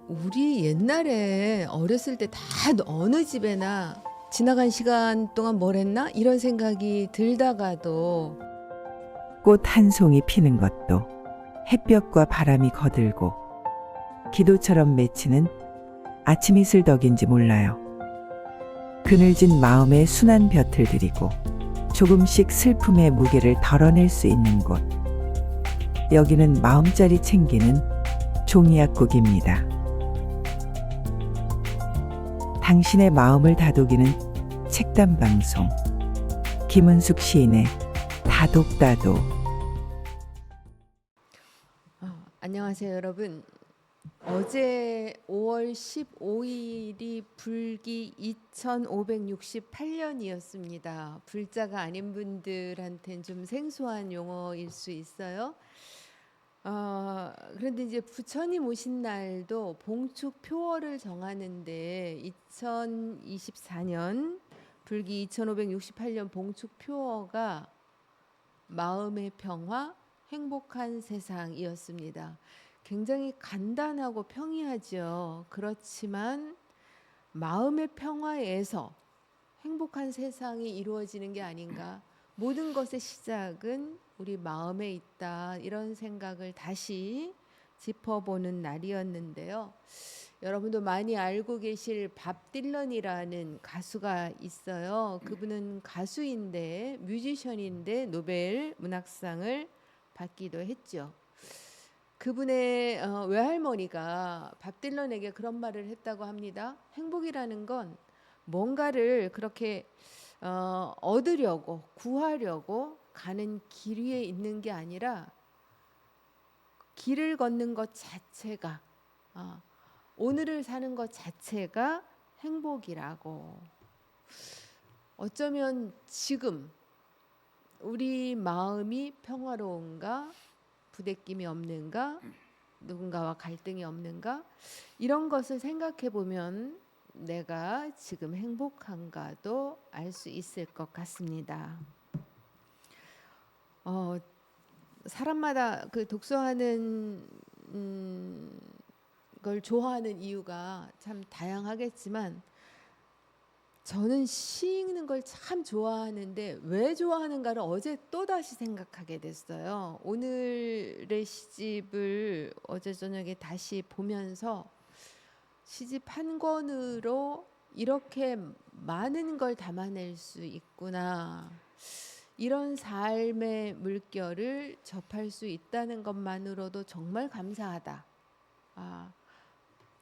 우리 옛날에 어렸을 때 다 어느 집에나 지나간 시간 동안 뭘 했나? 이런 생각이 들다가도 꽃 한 송이 피는 것도 햇볕과 바람이 거들고 기도처럼 맺히는 아침 이슬 덕인지 몰라요. 그늘진 마음에 순한 볕을 들이고 조금씩 슬픔의 무게를 덜어낼 수 있는 곳. 여기는 마음자리 챙기는 종이약국입니다. 당신의 마음을 다독이는 책담 방송. 김은숙 시인의 다독다독. 안녕하세요 여러분. 어제 5월 15일이 불기 2568년이었습니다. 불자가 아닌 분들한테는 좀 생소한 용어일 수 있어요. 그런데 이제 부처님 오신 날도 봉축 표어를 정하는데 2024년 불기 2568년 봉축 표어가 마음의 평화, 행복한 세상이었습니다. 굉장히 간단하고 평이하죠. 그렇지만 마음의 평화에서 행복한 세상이 이루어지는 게 아닌가. 모든 것의 시작은 우리 마음에 있다. 이런 생각을 다시 짚어보는 날이었는데요. 여러분도 많이 알고 계실 밥 딜런이라는 가수가 있어요. 그분은 가수인데 뮤지션인데 노벨 문학상을 받기도 했죠. 그분의 외할머니가 밥 딜런에게 그런 말을 했다고 합니다. 행복이라는 건 뭔가를 그렇게 얻으려고 구하려고 가는 길 위에 있는 게 아니라 길을 걷는 것 자체가 오늘을 사는 것 자체가 행복이라고. 어쩌면 지금 우리 마음이 평화로운가, 부대낌이 없는가, 누군가와 갈등이 없는가, 이런 것을 생각해 보면 내가 지금 행복한가도 알 수 있을 것 같습니다. 사람마다 그 독서하는 걸 좋아하는 이유가 참 다양하겠지만 저는 시 읽는 걸 참 좋아하는데 왜 좋아하는가를 어제 또다시 생각하게 됐어요. 오늘의 시집을 어제 저녁에 다시 보면서 시집 한 권으로 이렇게 많은 걸 담아낼 수 있구나. 이런 삶의 물결을 접할 수 있다는 것만으로도 정말 감사하다.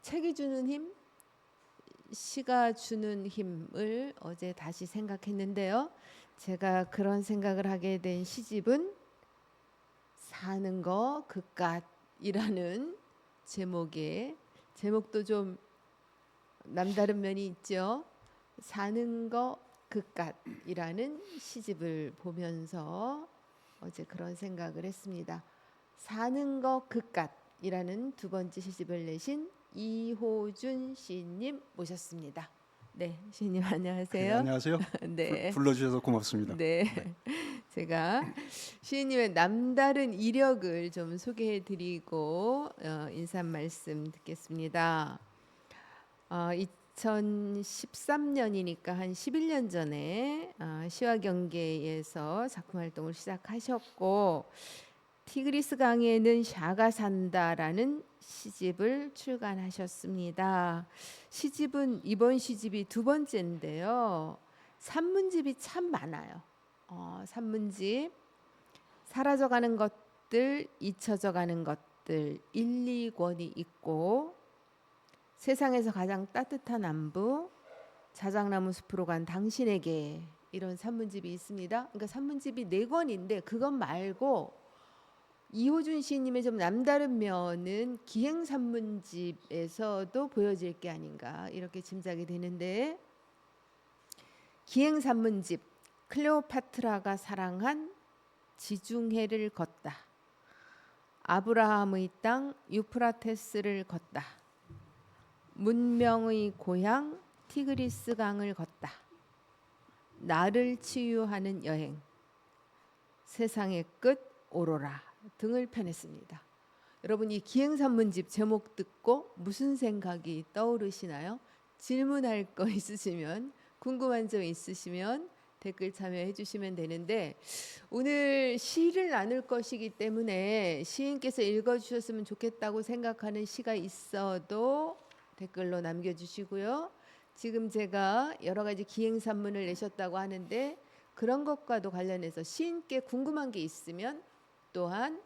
책이 주는 힘, 시가 주는 힘을 어제 다시 생각했는데요. 제가 그런 생각을 하게 된 시집은 사는 거 그깟이라는 제목도 좀 남다른 면이 있죠. 사는 거 그깟이라는 시집을 보면서 어제 그런 생각을 했습니다. 사는 거 그깟이라는 두 번째 시집을 내신 이호준 시인님 모셨습니다. 네, 시인님 네, 안녕하세요. 안녕하세요. 네, 불러주셔서 고맙습니다. 네, 네. 제가 시인님의 남다른 이력을 좀 소개해드리고 인사 말씀 듣겠습니다. 2013년이니까 한 11년 전에 시와경계에서 작품 활동을 시작하셨고 티그리스 강에는 샤가 산다라는 시집을 출간하셨습니다. 시집은 이번 시집이 두 번째인데요. 산문집이 참 많아요. 산문집 사라져가는 것들, 잊혀져가는 것들 1, 2권이 있고 세상에서 가장 따뜻한 안부, 자작나무 숲으로 간 당신에게 이런 산문집이 있습니다. 그러니까 산문집이 4권인데 그것 말고 이호준 시인님의 좀 남다른 면은 기행 산문집에서도 보여질 게 아닌가 이렇게 짐작이 되는데 기행 산문집 클레오파트라가 사랑한 지중해를 걷다. 아브라함의 땅 유프라테스를 걷다. 문명의 고향 티그리스 강을 걷다. 나를 치유하는 여행. 세상의 끝 오로라 등을 펴냈습니다. 여러분 이 기행산문집 제목 듣고 무슨 생각이 떠오르시나요? 질문할 거 있으시면 궁금한 점 있으시면 댓글 참여해 주시면 되는데 오늘 시를 나눌 것이기 때문에 시인께서 읽어주셨으면 좋겠다고 생각하는 시가 있어도 댓글로 남겨주시고요. 지금 제가 여러 가지 기행산문을 내셨다고 하는데 그런 것과도 관련해서 시인께 궁금한 게 있으면 또한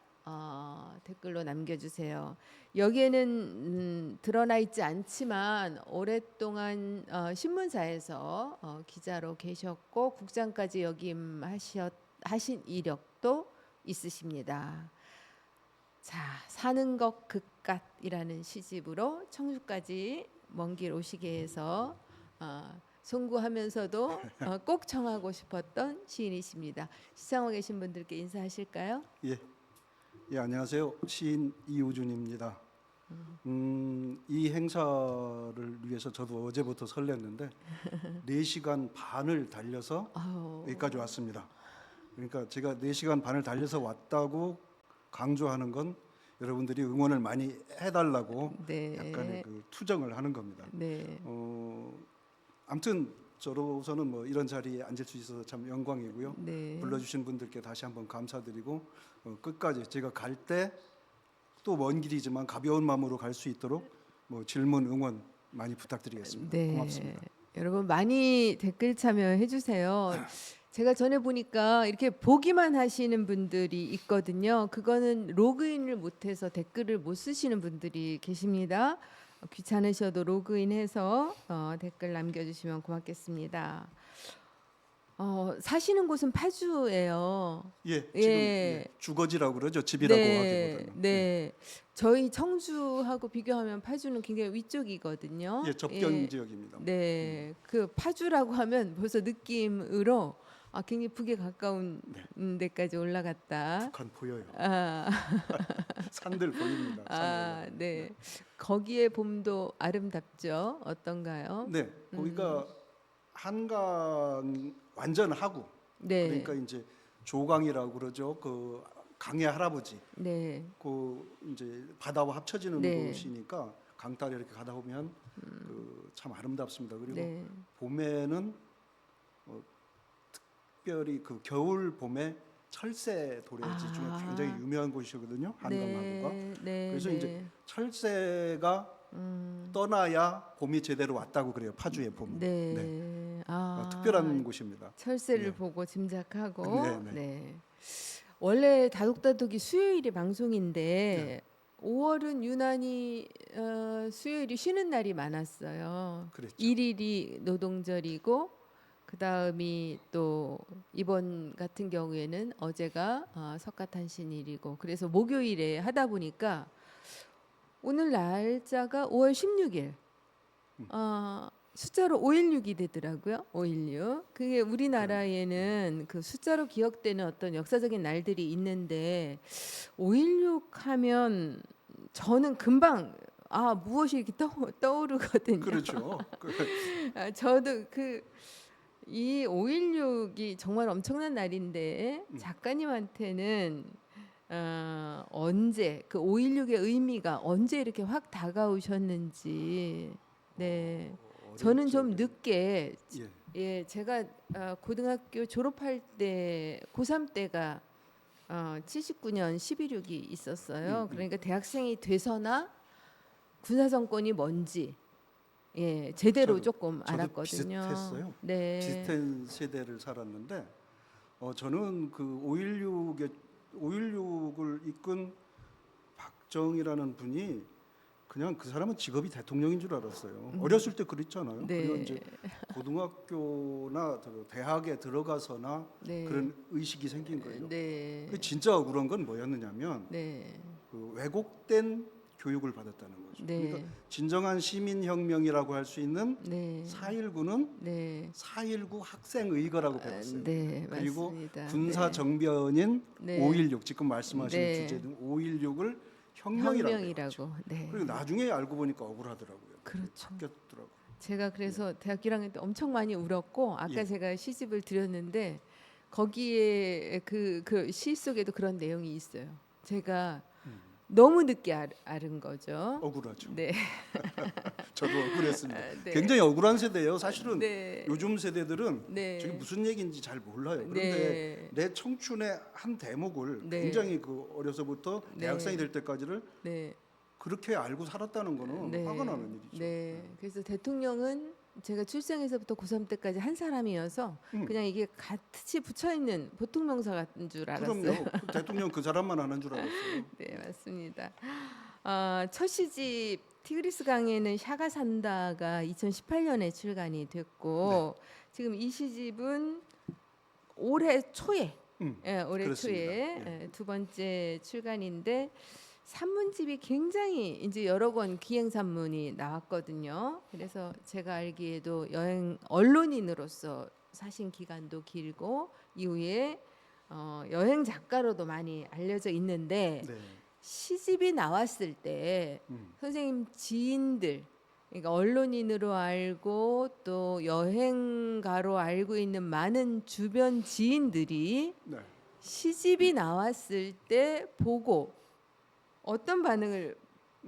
댓글로 남겨주세요. 여기에는 드러나 있지 않지만 오랫동안 신문사에서 기자로 계셨고 국장까지 역임하신 이력도 있으십니다. 자, 사는 것 그깟이라는 시집으로 청주까지 먼 길 오시게 해서 송구하면서도 꼭 청하고 싶었던 시인이십니다. 시청하고 계신 분들께 인사하실까요? 예, 예, 안녕하세요. 시인 이우준입니다. 이 행사를 위해서 저도 어제부터 설렜는데 4시간 반을 달려서 여기까지 왔습니다. 그러니까 제가 4시간 반을 달려서 왔다고 강조하는 건 여러분들이 응원을 많이 해달라고 네. 약간의 그 투정을 하는 겁니다. 네. 아무튼 저로서는 뭐 이런 자리에 앉을 수 있어서 참 영광이고요. 네. 불러주신 분들께 다시 한번 감사드리고 끝까지 제가 갈 때 또 먼 길이지만 가벼운 마음으로 갈 수 있도록 뭐 질문 응원 많이 부탁드리겠습니다. 네. 고맙습니다. 여러분 많이 댓글 참여해 주세요. 제가 전에 보니까 이렇게 보기만 하시는 분들이 있거든요. 그거는 로그인을 못해서 댓글을 못 쓰시는 분들이 계십니다. 귀찮으셔도 로그인해서 댓글 남겨주시면 고맙겠습니다. 사시는 곳은 파주예요. 예, 지금 예. 주거지라고 그러죠. 집이라고 네, 하기보다는. 네. 저희 청주하고 비교하면 파주는 굉장히 위쪽이거든요. 예, 접경 예. 지역입니다. 네, 그 파주라고 하면 벌써 느낌으로 굉장히 북에 가까운 데까지 올라갔다. 북한 보여요. 아, 산들 보입니다. 산들. 네. 거기에 봄도 아름답죠. 어떤가요? 네, 거기가 한강 완전 하구. 네. 그러니까 이제 조강이라고 그러죠. 그 강의 할아버지. 네. 그 이제 바다와 합쳐지는 네. 곳이니까 강가를 이렇게 가다 보면 참 아름답습니다. 그리고 네. 봄에는 특별히 그 겨울 봄에 철새 도래지 중에 굉장히 유명한 곳이거든요. 한강하구가. 네. 그래서 네. 이제 철새가 떠나야 봄이 제대로 왔다고 그래요. 파주의 봄. 네. 특별한 곳입니다. 철새를 예. 보고 짐작하고. 네, 네. 네. 원래 다독다독이 수요일이 방송인데 5월은 유난히 수요일이 쉬는 날이 많았어요. 그랬죠. 일일이 노동절이고 그 다음이 또 이번 같은 경우에는 어제가 석가탄신일이고 그래서 목요일에 하다 보니까 오늘 날짜가 5월 16일. 숫자로 516이 되더라고요. 516. 그게 우리나라에는 그 숫자로 기억되는 어떤 역사적인 날들이 있는데 516 하면 저는 금방 무엇이 이렇게 떠오르거든요. 그렇죠. 저도 이 516이 정말 엄청난 날인데 작가님한테는 언제 그 516의 의미가 언제 이렇게 확 다가오셨는지 네. 저는 좀 늦게 제가 고등학교 졸업할 때 고3 때가 79년 11.6이 있었어요. 그러니까 대학생이 돼서나 군사정권이 뭔지 제대로 조금 저도 알았거든요. 비슷했어요. 네. 비슷한 세대를 살았는데 저는 그 5.16을 이끈 박정희라는 분이 그냥 그 사람은 직업이 대통령인 줄 알았어요. 어렸을 때 그랬잖아요. 네. 그리고 이제 고등학교나 대학에 들어가서나 네. 그런 의식이 생긴 거예요. 네. 그 진짜 억울한 건 뭐였느냐면 네. 그 왜곡된 교육을 받았다는 거죠. 네. 그러니까 진정한 시민혁명이라고 할 수 있는 네. 4.19는 네. 4.19 학생의거라고 배웠어요. 네, 그리고 맞습니다. 군사정변인 네. 5.16 지금 말씀하신 네. 주제 등 5.16을 혁명이라고 혁명이라고. 네. 그리고 나중에 알고 보니까 억울하더라고요. 그렇죠. 바뀌었더라고요. 제가 그래서 대학 1학년 때 엄청 많이 울었고 아까 예. 제가 시집을 드렸는데 거기에 그 시 속에도 그런 내용이 있어요. 제가 너무 늦게 앓은 거죠. 억울하죠. 네. 저도 억울했습니다. 네. 굉장히 억울한 세대예요. 사실은 네. 요즘 세대들은 네. 저게 무슨 얘기인지 잘 몰라요. 그런데 네. 내 청춘의 한 대목을 네. 굉장히 그 어려서부터 네. 대학생이 될 때까지를 네. 그렇게 알고 살았다는 거는 네. 화가 나는 일이죠. 네. 그래서 대통령은 제가 출생에서부터 고3 때까지 한 사람이어서 그냥 이게 같이 붙여 있는 보통 명사 같은 줄 알았어요. 그럼요. 그 대통령 그 사람만 아는 줄 알았어요. 네, 맞습니다. 첫 시집 티그리스 강에는 샤가 산다가 2018년에 출간이 됐고 네. 지금 이 시집은 올해 초에 올해 그렇습니다. 초에 예. 두 번째 출간인데 산문집이 굉장히 이제 여러 권 기행 산문이 나왔거든요. 그래서 제가 알기에도 여행 언론인으로서 사신 기간도 길고 이후에 여행 작가로도 많이 알려져 있는데 네. 시집이 나왔을 때 선생님 지인들 그러니까 언론인으로 알고 또 여행가로 알고 있는 많은 주변 지인들이 네. 시집이 나왔을 때 보고 어떤 반응을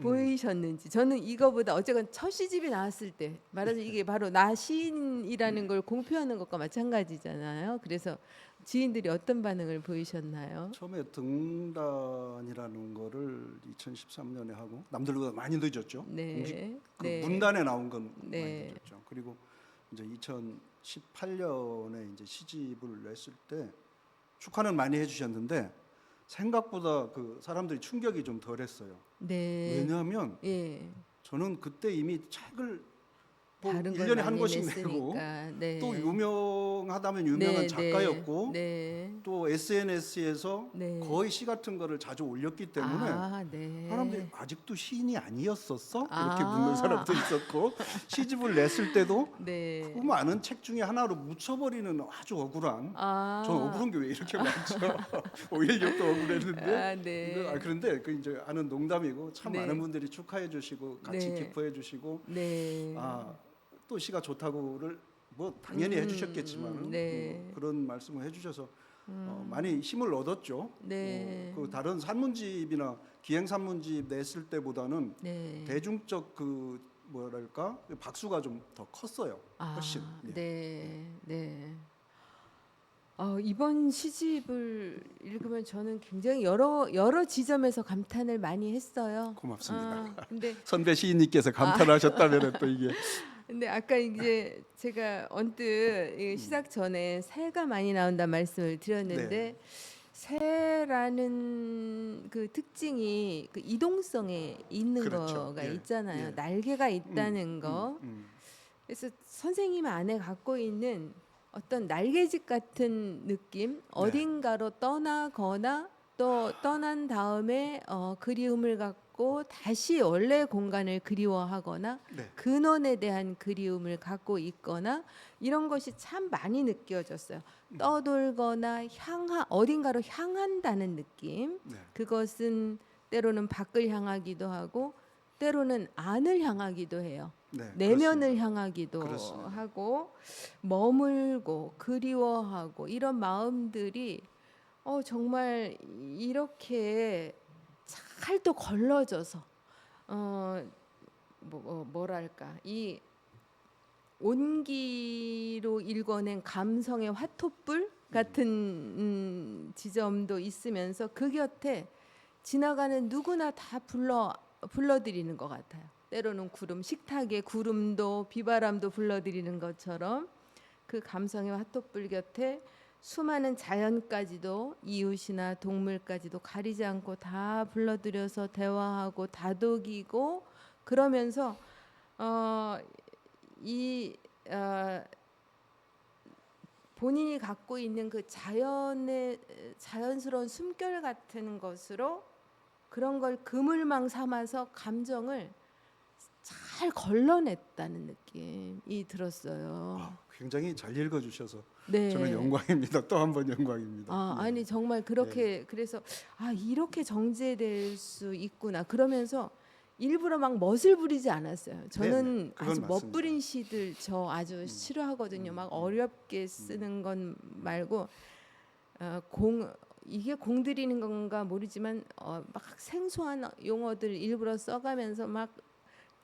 보이셨는지 저는 이거보다 어쨌건 첫 시집이 나왔을 때 말하자면 이게 바로 나 시인이라는 걸 공표하는 것과 마찬가지잖아요. 그래서 지인들이 어떤 반응을 보이셨나요? 처음에 등단이라는 거를 2013년에 하고 남들보다 많이 늦었죠. 네. 공식 그 네. 문단에 나온 건 네. 많이 늦었죠. 그리고 이제 2018년에 이제 시집을 냈을 때 축하는 많이 해주셨는데 생각보다 그 사람들이 충격이 좀 덜했어요. 네. 왜냐하면 예. 저는 그때 이미 책을 뭐 다른 걸 1년에 한 많이 권씩 내고 냈으니까. 네. 또 유명하다면 유명한 네, 작가였고 네. 또 SNS에서 네. 거의 시 같은 거를 자주 올렸기 때문에 네. 사람들이 아직도 시인이 아니었었어? 이렇게 아. 묻는 사람도 있었고 시집을 냈을 때도 네. 그 많은 책 중에 하나로 묻혀버리는 아주 억울한 저는 억울한 게 왜 이렇게 많죠? 5.16도 억울했는데 네. 그런데 그 이제 아는 농담이고 참 네. 많은 분들이 축하해 주시고 같이 네. 기뻐해 주시고 네. 또 시가 좋다고를 뭐 당연히 해주셨겠지만 네. 그런 말씀을 해주셔서 많이 힘을 얻었죠. 네. 그 다른 산문집이나 기행 산문집 냈을 때보다는 네. 대중적 그 뭐랄까 박수가 좀 더 컸어요. 훨씬. 예. 네. 네. 이번 시집을 읽으면 저는 굉장히 여러 지점에서 감탄을 많이 했어요. 고맙습니다. 근데 선배 시인님께서 감탄하셨다면 또 이게 아까 이제 제가 언뜻 이 시작 전에 새가 많이 나온다 말씀을 드렸는데 네. 새라는 그 특징이 그 이동성에 있는 그렇죠. 거가 예. 있잖아요. 예. 날개가 있다는 거. 그래서 선생님 안에 갖고 있는 어떤 날개짓 같은 느낌, 어딘가로 떠나거나 또 떠난 다음에 그리움을 갖고 다시 원래 공간을 그리워하거나 네. 근원에 대한 그리움을 갖고 있거나 이런 것이 참 많이 느껴졌어요. 떠돌거나 어딘가로 향한다는 느낌. 네. 그것은 때로는 밖을 향하기도 하고 때로는 안을 향하기도 해요. 네, 내면을 그렇습니다. 향하기도 그렇습니다. 하고 머물고 그리워하고 이런 마음들이 정말 이렇게 잘 또 걸러져서 뭐랄까 이 온기로 일궈낸 감성의 화토불 같은 지점도 있으면서 그 곁에 지나가는 누구나 다 불러들이는 것 같아요. 때로는 구름, 식탁의 구름도 비바람도 불러들이는 것처럼 그 감성의 화토불 곁에 수많은 자연까지도 이웃이나 동물까지도 가리지 않고 다 불러들여서 대화하고 다독이고 그러면서 본인이 갖고 있는 그 자연스러운 숨결 같은 것으로 그런 걸 그물망 삼아서 감정을 잘 걸러냈다는 느낌이 들었어요. 굉장히 잘 읽어주셔서 네. 저는 영광입니다. 또 한 번 영광입니다. 아니 정말 그렇게 그래서 이렇게 정제될 수 있구나 그러면서 일부러 막 멋을 부리지 않았어요. 저는 그건 아주 맞습니다. 멋부린 시들 저 아주 싫어하거든요. 막 어렵게 쓰는 건 말고 이게 공들이는 건가 모르지만 막 생소한 용어들 일부러 써가면서 막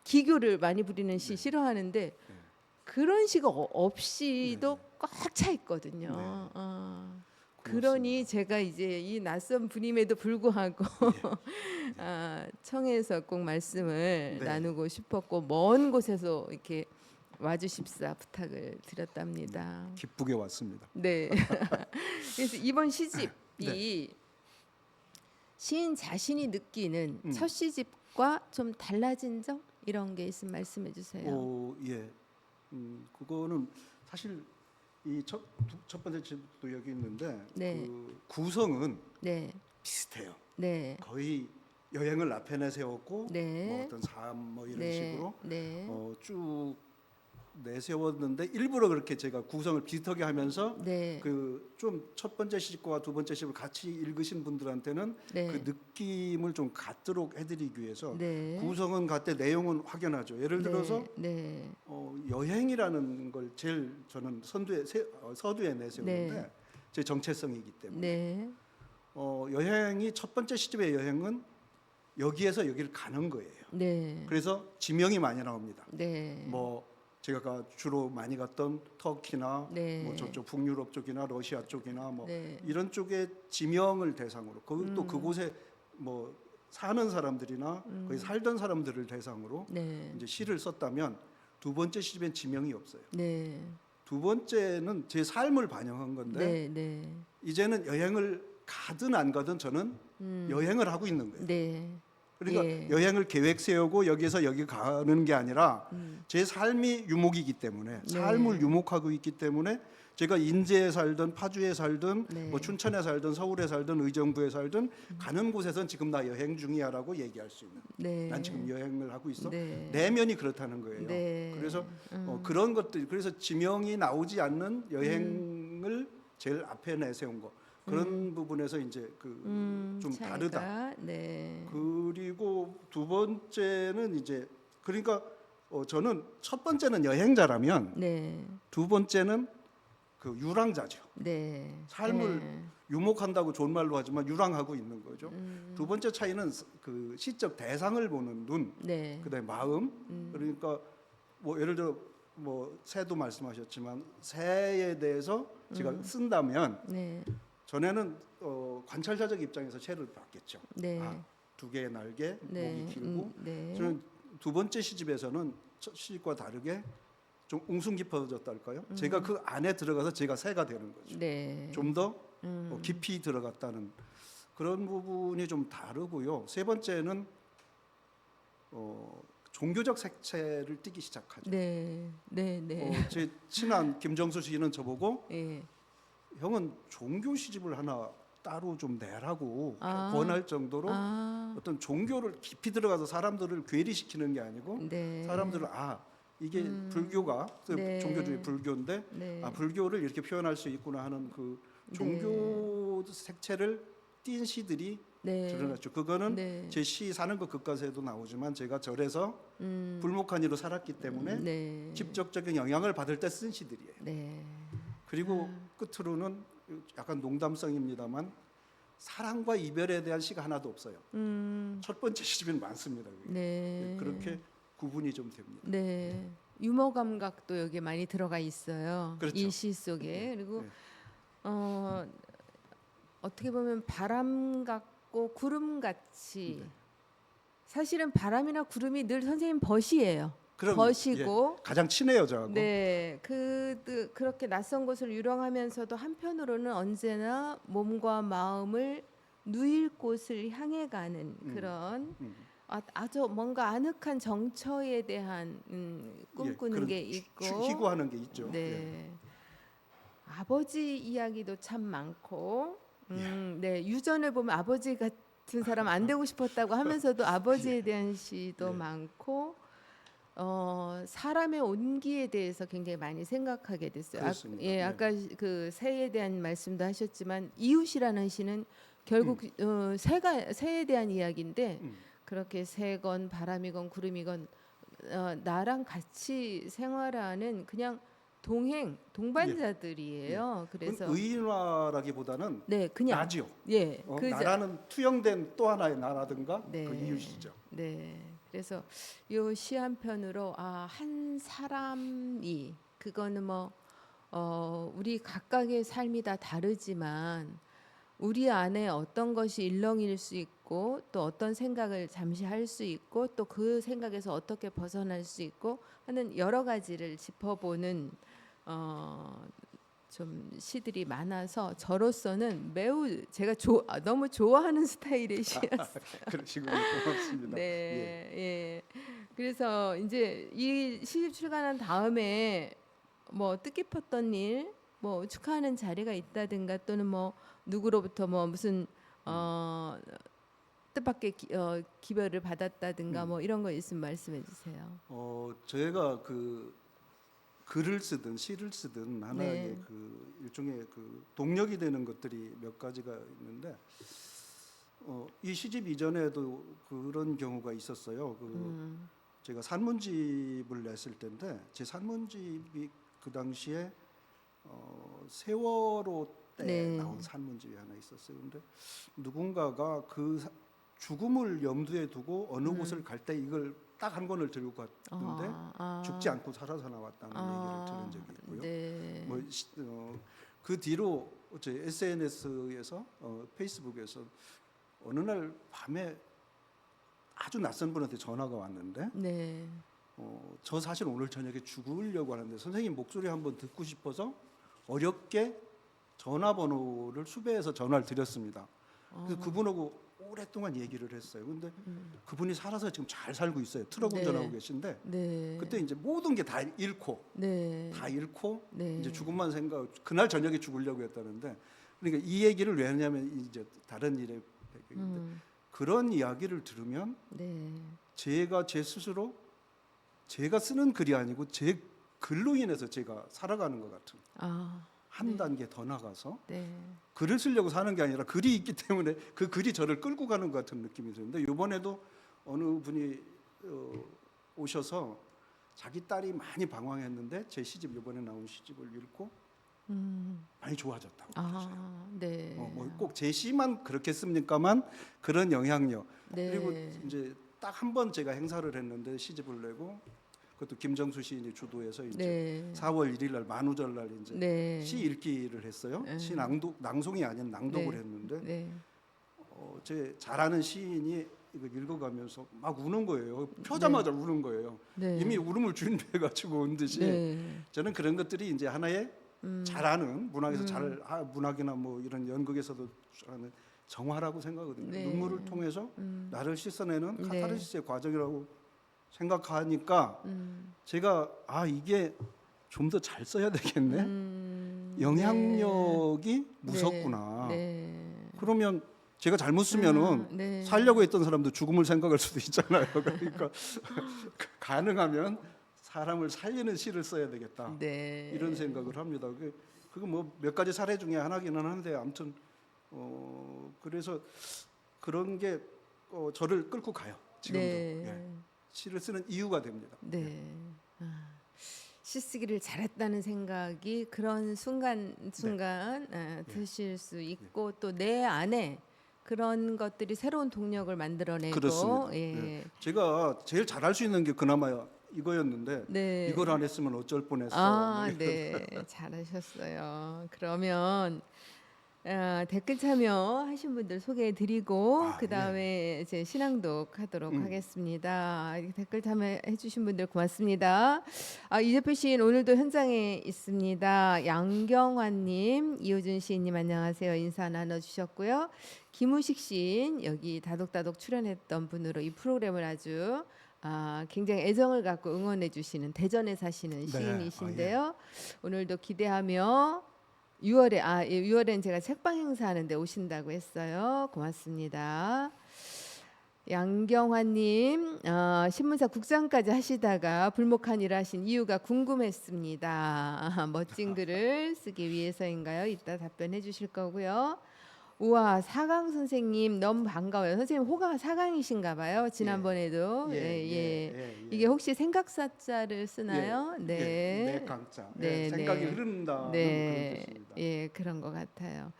기교를 많이 부리는 시 네. 싫어하는데 그런 시가 없이도 네. 꽉 차 있거든요. 네. 그러니 제가 이제 이 낯선 분임에도 불구하고 청해서 꼭 말씀을 네. 나누고 싶었고 먼 곳에서 이렇게 와주십사 부탁을 드렸답니다. 기쁘게 왔습니다. 네. 그래서 이번 시집이 네. 시인 자신이 느끼는 첫 시집과 좀 달라진 점 이런 게 있으면 말씀해 주세요. 예. 그거는 사실 이 첫 번째 집도 여기 있는데 네. 그 구성은 네, 비슷해요. 네, 거의 여행을 앞에 내세웠고 네. 뭐 어떤 삶 뭐 이런 네, 식으로 네, 쭉 내세웠는데 일부러 그렇게 제가 구성을 비슷하게 하면서 네, 그 좀 첫 번째 시집과 두 번째 시집을 같이 읽으신 분들한테는 네, 그 느낌을 좀 같도록 해드리기 위해서 네. 구성은 같되 내용은 확연하죠. 예를 들어서 네, 여행이라는 걸 제일 저는 서두에 내세우는데 네. 제 정체성이기 때문에 네, 여행이 첫 번째 시집의 여행은 여기에서 여기를 가는 거예요. 네, 그래서 지명이 많이 나옵니다. 네, 뭐 제가 주로 많이 갔던 터키나 네. 뭐 저쪽 북유럽 쪽이나 러시아 쪽이나 뭐 네. 이런 쪽의 지명을 대상으로 또 그곳에 뭐 사는 사람들이나 거기 살던 사람들을 대상으로 네, 이제 시를 썼다면 두 번째 시집엔 지명이 없어요. 네, 두 번째는 제 삶을 반영한 건데 네, 네, 이제는 여행을 가든 안 가든 저는 여행을 하고 있는 거예요. 네. 그러니까 예. 여행을 계획 세우고 여기서 여기 가는 게 아니라 제 삶이 유목이기 때문에 네. 삶을 유목하고 있기 때문에 제가 인제에 살든 파주에 살든 네. 뭐 춘천에 살든 서울에 살든 의정부에 살든 가는 곳에선 지금 나 여행 중이야라고 얘기할 수 있는. 네. 난 지금 여행을 하고 있어. 네. 내면이 그렇다는 거예요. 네. 그래서 그런 것들 그래서 지명이 나오지 않는 여행을 제일 앞에 내세운 거. 그런 부분에서 이제 좀 차이가, 다르다. 네. 그리고 두 번째는 이제 그러니까 저는 첫 번째는 여행자라면 네. 두 번째는 그 유랑자죠. 네. 삶을 네. 유목한다고 좋은 말로 하지만 유랑하고 있는 거죠. 두 번째 차이는 그 시적 대상을 보는 눈, 네. 그다음에 마음. 그러니까 뭐 예를 들어 뭐 새도 말씀하셨지만 새에 대해서 제가 쓴다면 네. 전에는 관찰자적 입장에서 새를 봤겠죠. 네. 두 개의 날개, 네. 목이 길고. 네. 저는 두 번째 시집에서는 첫 시집과 다르게 좀 웅숭 깊어졌달까요? 제가 그 안에 들어가서 제가 새가 되는 거죠. 네. 좀 더 깊이 들어갔다는 그런 부분이 좀 다르고요. 세 번째는 종교적 색채를 띠기 시작하죠. 네. 네. 네. 제 친한 김정수 씨는 저보고 예. 형은 종교 시집을 하나 따로 좀 내라고 아. 권할 정도로 아. 어떤 종교를 깊이 들어가서 사람들을 괴리시키는 게 아니고 네. 사람들을 이게 불교가 네. 종교 중에 불교인데 네. 불교를 이렇게 표현할 수 있구나 하는 그 종교 색채를 띈 시들이 네. 드러났죠. 그거는 네. 제 시 사는 것 끝까지도 나오지만 제가 절에서 불목한 이로 살았기 때문에 네. 직접적인 영향을 받을 때 쓴 시들이에요. 네. 그리고 끝으로는 약간 농담성입니다만 사랑과 이별에 대한 시가 하나도 없어요. 첫 번째 시집은 많습니다. 그게. 네. 그렇게 구분이 좀 됩니다. 네. 유머 감각도 여기 많이 들어가 있어요. 그렇죠. 이 시 속에. 그리고 네. 어떻게 보면 바람 같고 구름 같이 네. 사실은 바람이나 구름이 늘 선생님 벗이에요. 그럼요. 벗이고 예, 가장 친해요 저하고. 네, 그렇게 낯선 곳을 유령하면서도 한편으로는 언제나 몸과 마음을 누일 곳을 향해 가는 그런 아주 뭔가 아늑한 정처에 대한 꿈꾸는 그런 게 있고 희구하는 게 있죠. 네. 예. 아버지 이야기도 참 많고 예. 네, 유전을 보면 아버지 같은 사람 안 되고 싶었다고 하면서도 아버지에 대한 시도 예. 많고 사람의 온기에 대해서 굉장히 많이 생각하게 됐어요. 그렇습니다. 예, 네. 아까 그 새에 대한 말씀도 하셨지만 이웃이라는 시는 결국 새에 대한 이야기인데 그렇게 새건 바람이건 구름이건 나랑 같이 생활하는 그냥 동반자들이에요. 그래서 그건 의인화라기보다는 네, 그냥 나지요. 예, 나라는 투영된 또 하나의 나라든가 네. 그 이유시죠. 네. 그래서 요 시 한 편으로 한 사람이 그거는 우리 각각의 삶이 다 다르지만 우리 안에 어떤 것이 일렁일 수 있고 또 어떤 생각을 잠시 할 수 있고 또 그 생각에서 어떻게 벗어날 수 있고 하는 여러 가지를 짚어보는 좀 시들이 많아서 저로서는 매우 제가 너무 좋아하는 스타일의 시였어요. 그러시군요. 고맙습니다. 네, 예. 예. 그래서 이제 이 시집 출간한 다음에 뭐 뜻깊었던 일, 뭐 축하하는 자리가 있다든가 또는 뭐 누구로부터 뭐 무슨 뜻밖의 기별을 받았다든가 뭐 이런 거 있으면 말씀해 주세요. 저희가 그 글을 쓰든 시를 쓰든 하나의 네. 그 일종의 그 동력이 되는 것들이 몇 가지가 있는데 이 시집 이전에도 그런 경우가 있었어요. 제가 산문집을 냈을 때인데 제 산문집이 그 당시에 세월호 때 네. 나온 산문집이 하나 있었어요. 근데 누군가가 죽음을 염두에 두고 어느 곳을 갈 때 이걸 딱 한 권을 들고 갔는데 죽지 않고 살아서 나왔다는 얘기를 들은 적이 있고요. 네. 그 뒤로 제 SNS에서 페이스북에서 어느 날 밤에 아주 낯선 분한테 전화가 왔는데 네. 저 사실 오늘 저녁에 죽으려고 하는데 선생님 목소리 한번 듣고 싶어서 어렵게 전화번호를 수배해서 전화를 드렸습니다. 그래서 그분하고 오랫동안 얘기를 했어요. 근데 그분이 살아서 지금 잘 살고 있어요. 트럭 네. 운전하고 계신데 네. 그때 이제 모든 게 다 잃고 네. 네. 이제 죽음만 생각. 그날 저녁에 죽으려고 했다는데 그러니까 이 얘기를 왜 하냐면 이제 다른 일에 배경인데 그런 이야기를 들으면 네. 제가 제 스스로 제가 쓰는 글이 아니고 제 글로 인해서 제가 살아가는 것 같은 한 단계 더 나가서 네. 글을 쓰려고 사는 게 아니라 글이 있기 때문에 그 글이 저를 끌고 가는 것 같은 느낌이 드는데 이번에도 어느 분이 오셔서 자기 딸이 많이 방황했는데 제 시집 이번에 나온 시집을 읽고 많이 좋아졌다고 그러셔요. 네. 꼭 제 시만 그렇게 씁니까만 그런 영향력. 네. 그리고 이제 딱 한 번 제가 행사를 했는데 시집을 내고 그것도 김정수 시인이 주도해서 이제 네. 4월 1일 날 만우절날 이제 네. 시 읽기를 했어요. 네. 시 낭송이 아닌 낭독을 네. 했는데 네. 제 잘 아는 시인이 이거 읽어가면서 막 우는 거예요. 펴자마자 우는 거예요. 네. 이미 울음을 준비해가지고 온 듯이 네. 저는 그런 것들이 이제 하나의 잘 아는 문학에서 문학이나 뭐 이런 연극에서도 하는 정화라고 생각하거든요. 네. 눈물을 통해서 나를 씻어내는 네. 카타르시스의 과정이라고 생각하니까 제가 이게 좀 더 잘 써야 되겠네. 영향력이 무섭구나. 네. 그러면 제가 잘못 쓰면은 네. 살려고 했던 사람도 죽음을 생각할 수도 있잖아요. 그러니까 가능하면 사람을 살리는 시를 써야 되겠다. 네. 이런 생각을 합니다. 그거 뭐 몇 가지 사례 중에 하나기는 한데 아무튼 그래서 그런 게 저를 끌고 가요. 지금도. 네. 예. 시를 쓰는 이유가 됩니다. 네. 시 쓰기를 잘했다는 생각이 그런 순간 드실 수 있고 또 내 안에 그런 것들이 새로운 동력을 만들어내고 그렇습니다. 예. 예. 제가 제일 잘할 수 있는 게 그나마 이거였는데 네. 이걸 안 했으면 어쩔 뻔했어. 네. 잘하셨어요. 그러면 댓글 참여하신 분들 소개해드리고 그 다음에 이제 신앙독 하도록 하겠습니다. 댓글 참여해주신 분들 고맙습니다. 이재표 시인 오늘도 현장에 있습니다. 양경환님, 이호준 시인님 안녕하세요. 인사 나눠주셨고요. 김우식 시인 여기 다독다독 출연했던 분으로 이 프로그램을 아주 굉장히 애정을 갖고 응원해 주시는 대전에 사시는 시인이신데요. 오늘도 기대하며 6월엔 제가 책방 행사하는데 오신다고 했어요. 고맙습니다. 양경환님 신문사 국장까지 하시다가 불목한 일 하신 이유가 궁금했습니다. 멋진 글을 쓰기 위해서인가요? 이따 답변해 주실 거고요. 우와, 사강 선생님 너무 반가워요. 선생님 호가 사강이신가 봐요. 지난번에도 이게 혹시 생각사자를 쓰나요? 네. 내 강자. 네, 생각이 네. 흐른다는 네, 그런 뜻입니다. 예, 그런 것 같아요.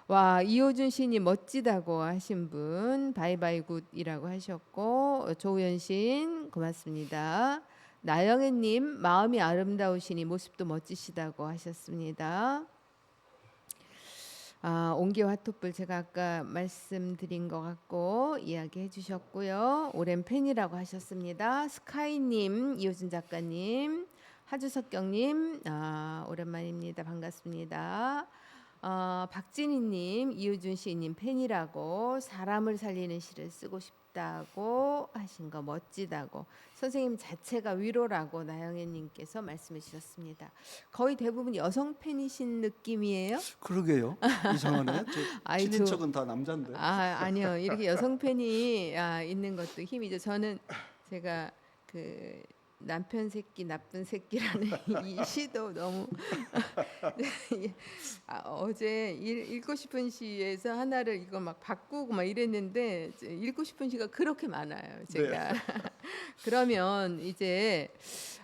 와, 이호준 시인이 멋지다고 하신 분, 바이바이 굿이라고 하셨고, 조우연 시인 고맙습니다. 나영애님, 마음이 아름다우시니 모습도 멋지시다고 하셨습니다. 아, 옹기 화토불 제가 아까 말씀드린 것 같고 이야기해 주셨고요. 오랜 팬이라고 하셨습니다. 스카이님, 이호준 작가님, 하주석경님, 아, 오랜만입니다. 반갑습니다. 박진희님, 이호준 시인님 팬이라고 사람을 살리는 시를 쓰고 싶다고 하신 거 멋지다고 선생님 자체가 위로라고 나영애님께서 말씀해 주셨습니다. 거의 대부분 여성 팬이신 느낌이에요? 그러게요. 이상하네. 아이, 제 친인척은 다 남자인데. 아니요. 이렇게 여성 팬이 있는 것도 힘이죠. 저는 제가 그 남편 새끼 나쁜 새끼라는 이 시도 너무 어제 읽고 싶은 시에서 하나를 이거 막 바꾸고 막 이랬는데 읽고 싶은 시가 그렇게 많아요. 제가 그러면 이제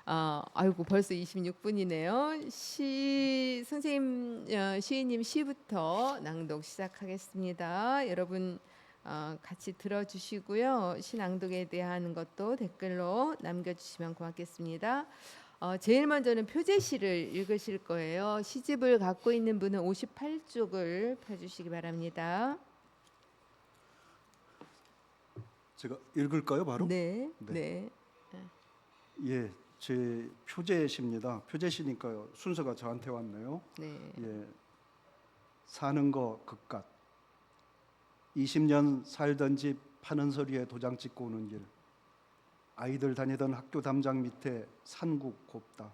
아이고 벌써 26분이네요. 시 선생님 시인님 시부터 낭독 시작하겠습니다. 여러분 같이 들어주시고요. 시 낭독에 대한 것도 댓글로 남겨주시면 고맙겠습니다. 제일 먼저는 표제시를 읽으실 거예요. 시집을 갖고 있는 분은 58쪽을 펴주시기 바랍니다. 제가 읽을까요, 바로? 네, 네. 네. 예, 제 표제시입니다. 표제시니까요. 순서가 저한테 왔네요. 네. 예, 사는 거 그깟. 20년 살던 집 파는 소리에 도장 찍고 오는 길. 아이들 다니던 학교 담장 밑에 산국 곱다.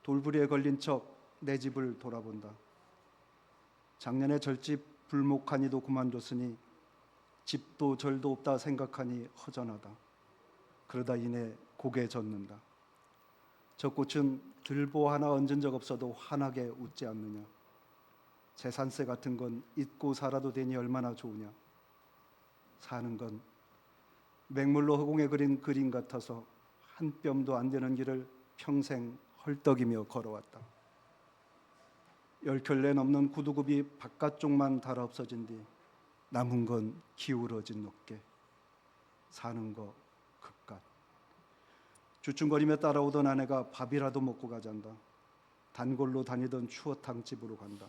돌부리에 걸린 척 내 집을 돌아본다. 작년에 절집 불목하니도 그만뒀으니 집도 절도 없다 생각하니 허전하다. 그러다 이내 고개 젓는다. 저 꽃은 들보 하나 얹은 적 없어도 환하게 웃지 않느냐. 재산세 같은 건 잊고 살아도 되니 얼마나 좋으냐. 사는 건 맹물로 허공에 그린 그림 같아서 한 뼘도 안 되는 길을 평생 헐떡이며 걸어왔다. 10켤레 넘는 구두굽이 바깥쪽만 닳아 없어진 뒤 남은 건 기울어진 어깨. 사는 거 그깟. 주춤거리며 따라오던 아내가 밥이라도 먹고 가잔다. 단골로 다니던 추어탕집으로 간다.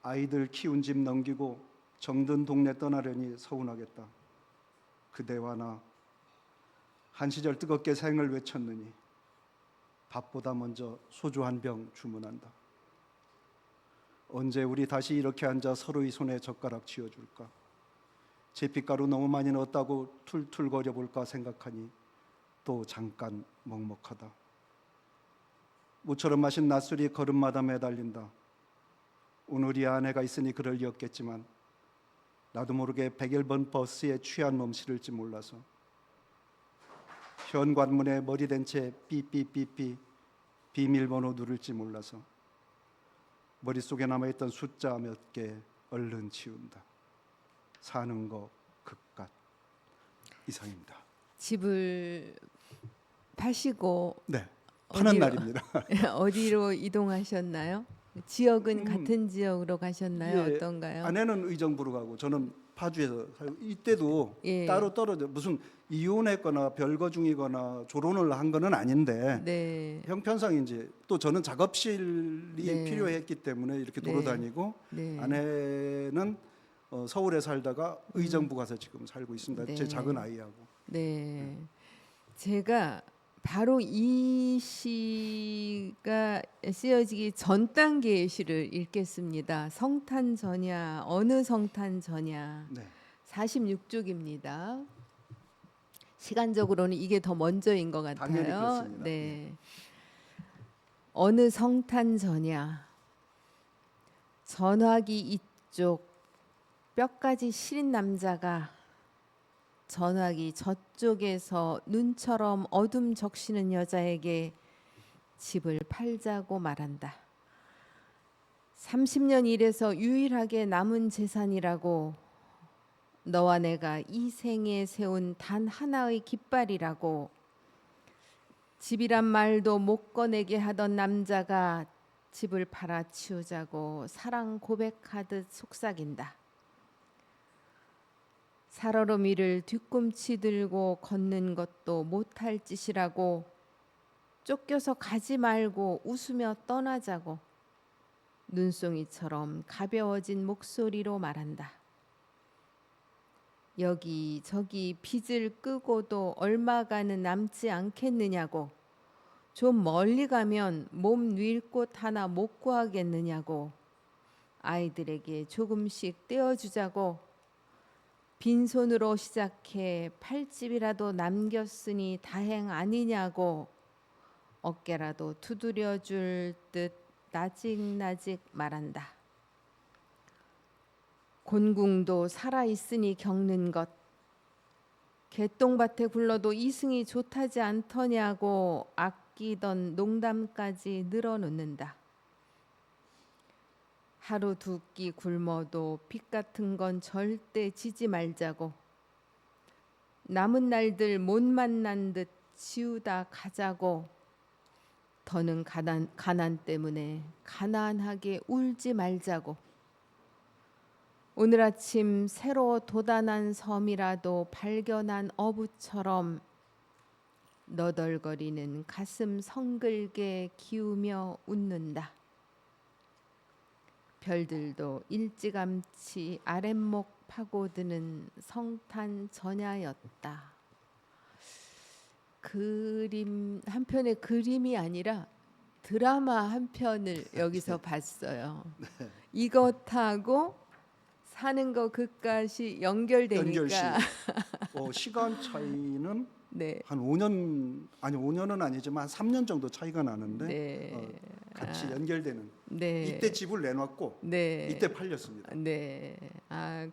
아이들 키운 집 넘기고 정든 동네 떠나려니 서운하겠다. 그대와 나 한 시절 뜨겁게 생을 외쳤느니 밥보다 먼저 소주 한 병 주문한다. 언제 우리 다시 이렇게 앉아 서로의 손에 젓가락 쥐어줄까. 제피가루 너무 많이 넣었다고 툴툴거려 볼까 생각하니 또 잠깐 먹먹하다. 모처럼 마신 낮술이 걸음마다 매달린다. 오늘이 아내가 있으니 그럴 리 없겠지만 나도 모르게 101번 버스에 취한 몸 실을지 몰라서 현관문에 머리 댄 채 삐삐삐삐 비밀번호 누를지 몰라서 머릿속에 남아있던 숫자 몇 개 얼른 지운다. 사는 거 그깟. 이상입니다. 집을 파시고 네, 파는 어디로- 날입니다. 어디로 이동하셨나요? 지역은 같은 지역으로 가셨나요? 예, 어떤가요? 아내는 의정부로 가고 저는 파주에서 살고 이때도 예. 따로 떨어져 무슨 이혼했거나 별거 중이거나 졸혼을 한 거는 아닌데 네. 형편상 이제 또 저는 작업실이 네. 필요했기 때문에 이렇게 네. 돌아다니고 네. 아내는 서울에 살다가 의정부 가서 지금 살고 있습니다. 네. 제 작은 아이하고. 네. 제가 바로 이 시가 쓰여지기 전 단계의 시를 읽겠습니다. 성탄전야, 어느 성탄전야. 네. 46쪽입니다. 시간적으로는 이게 더 먼저인 것 당연히 같아요. 그렇습니다. 네. 어느 성탄전야. 전화기 이쪽 뼈까지 시린 남자가 전화기 저쪽에서 눈처럼 어둠 적시는 여자에게 집을 팔자고 말한다. 30년 일해서 유일하게 남은 재산이라고, 너와 내가 이 생에 세운 단 하나의 깃발이라고, 집이란 말도 못 꺼내게 하던 남자가 집을 팔아치우자고 사랑 고백하듯 속삭인다. 살얼음이를 뒤꿈치 들고 걷는 것도 못할 짓이라고, 쫓겨서 가지 말고 웃으며 떠나자고 눈송이처럼 가벼워진 목소리로 말한다. 여기저기 빚을 끄고도 얼마가는 남지 않겠느냐고, 좀 멀리 가면 몸 뉘을 곳 하나 못 구하겠느냐고, 아이들에게 조금씩 떼어주자고, 빈손으로 시작해 팔집이라도 남겼으니 다행 아니냐고 어깨라도 두드려 줄 듯 나직나직 말한다. 곤궁도 살아있으니 겪는 것, 개똥밭에 굴러도 이승이 좋다지 않더냐고 아끼던 농담까지 늘어놓는다. 하루 두 끼 굶어도 빚 같은 건 절대 지지 말자고, 남은 날들 못 만난 듯 지우다 가자고, 더는 가난 때문에 가난하게 울지 말자고, 오늘 아침 새로 돋아난 섬이라도 발견한 어부처럼 너덜거리는 가슴 성글게 기우며 웃는다. 별들도 일찌감치 아랫목 파고드는 성탄 전야였다. 그림 한 편의 그림이 아니라 드라마 한 편을 여기서 봤어요. 이것하고 사는 거 그까지 연결되니까 연결시. 시간 차이는 네. 한 5년, 아니 5년은 아니지만 한 3년 정도 차이가 나는데 네. 같이 연결되는. 네. 이때 집을 내놨고 네. 이때 팔렸습니다. 네.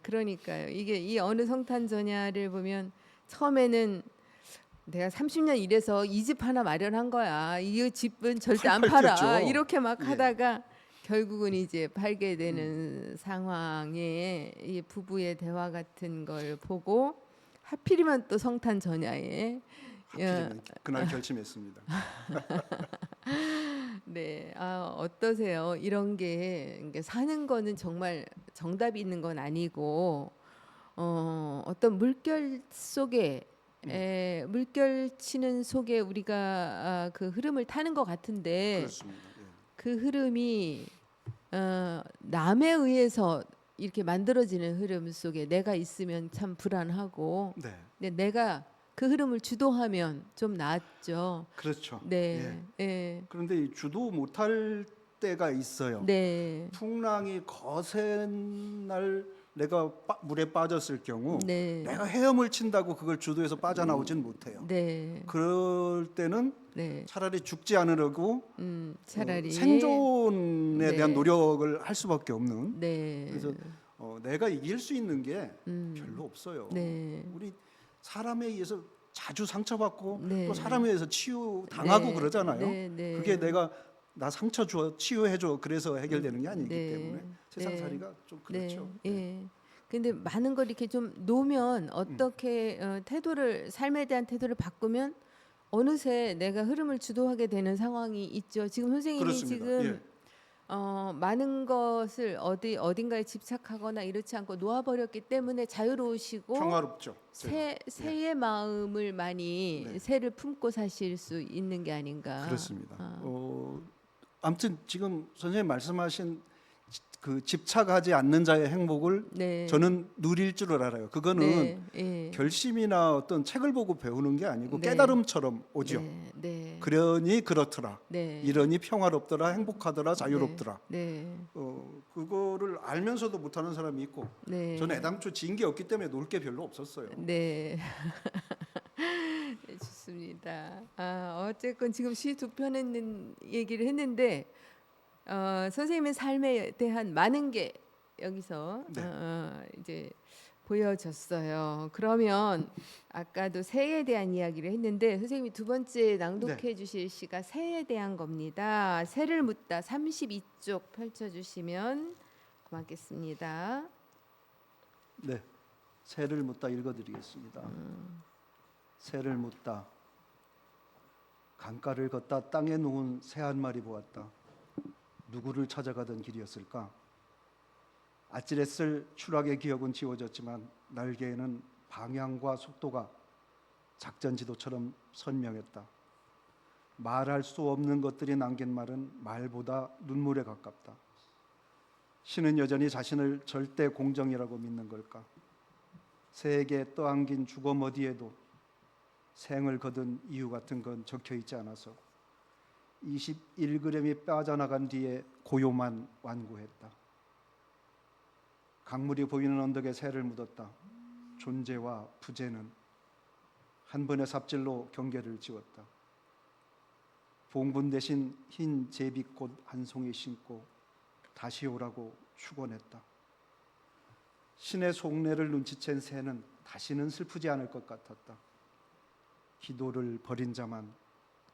그러니까요. 이게 이 어느 성탄 전야를 보면 처음에는 내가 30년 일해서 이 집 하나 마련한 거야. 이 집은 절대 안 팔아. 팔겠죠. 이렇게 막 예. 하다가 결국은 이제 팔게 되는 상황에 이 부부의 대화 같은 걸 보고 하필이면 또 성탄 전야에 하필이면 그날 결심했습니다. 네, 어떠세요? 이런 게 이게 사는 거는 정말 정답이 있는 건 아니고 어떤 물결 속에 물결치는 속에 우리가 그 흐름을 타는 것 같은데 그렇습니다. 예. 그 흐름이 남에 의해서 이렇게 만들어지는 흐름 속에 내가 있으면 참 불안하고, 네, 근데 내가 그 흐름을 주도하면 좀 낫죠. 그렇죠. 네, 예. 예, 그런데 이 주도 못할 때가 있어요. 네, 풍랑이 거센 날 내가 물에 빠졌을 경우 네, 내가 헤엄을 친다고 그걸 주도해서 빠져나오진 못해요. 네, 그럴 때는 네. 차라리 죽지 않으려고 차라리 생존에 네. 대한 노력을 할 수밖에 없는. 네, 그래서 내가 이길 수 있는 게 음, 별로 없어요. 네, 우리 사람에 의해서 자주 상처받고 네. 또 사람에 의해서 치유당하고 네, 그러잖아요. 네, 네. 그게 내가 나 상처 줘 치유해줘 그래서 해결되는 게 아니기 네, 때문에 세상 네. 살이가 좀 그렇죠. 네, 예. 근데 많은 걸 이렇게 좀 놓으면 어떻게 태도를 삶에 대한 태도를 바꾸면 어느새 내가 흐름을 주도하게 되는 상황이 있죠. 지금 선생님이 그렇습니다. 지금 예. 많은 것을 어딘가에 집착하거나 이렇지 않고 놓아버렸기 때문에 자유로우시고 평화롭죠. 새의 마음을 많이 네. 새를 품고 사실 수 있는 게 아닌가. 그렇습니다. 아무튼 지금 선생님 말씀하신 그 집착하지 않는 자의 행복을 네. 저는 누릴 줄 알아요. 그거는 네, 예. 결심이나 어떤 책을 보고 배우는 게 아니고 네. 깨달음처럼 오죠. 네, 네, 그러니 그렇더라. 네. 이러니 평화롭더라, 행복하더라, 자유롭더라. 네, 그거를 알면서도 못하는 사람이 있고, 네. 저는 애당초 진 게 없기 때문에 놀 게 별로 없었어요. 네. 네, 좋습니다. 어쨌건 지금 시 두 편 얘기를 했는데 선생님의 삶에 대한 많은 게 여기서 네. 이제 보여졌어요. 그러면 아까도 새에 대한 이야기를 했는데 선생님이 두 번째 낭독해 주실 시가 새에 대한 겁니다. 새를 묻다 32쪽 펼쳐 주시면 고맙겠습니다. 네, 새를 묻다 읽어드리겠습니다. 새를 묻다. 강가를 걷다 땅에 누운 새 한 마리 보았다. 누구를 찾아가던 길이었을까? 아찔했을 추락의 기억은 지워졌지만 날개에는 방향과 속도가 작전 지도처럼 선명했다. 말할 수 없는 것들이 남긴 말은 말보다 눈물에 가깝다. 신은 여전히 자신을 절대 공정이라고 믿는 걸까? 새에게 떠안긴 주검 어디에도 생을 거둔 이유 같은 건 적혀 있지 않아서 21g이 빠져나간 뒤에 고요만 완고했다. 강물이 보이는 언덕에 새를 묻었다. 존재와 부재는 한 번의 삽질로 경계를 지웠다. 봉분 대신 흰 제비꽃 한 송이 심고 다시 오라고 축원했다. 신의 속내를 눈치챈 새는 다시는 슬프지 않을 것 같았다. 기도를 버린 자만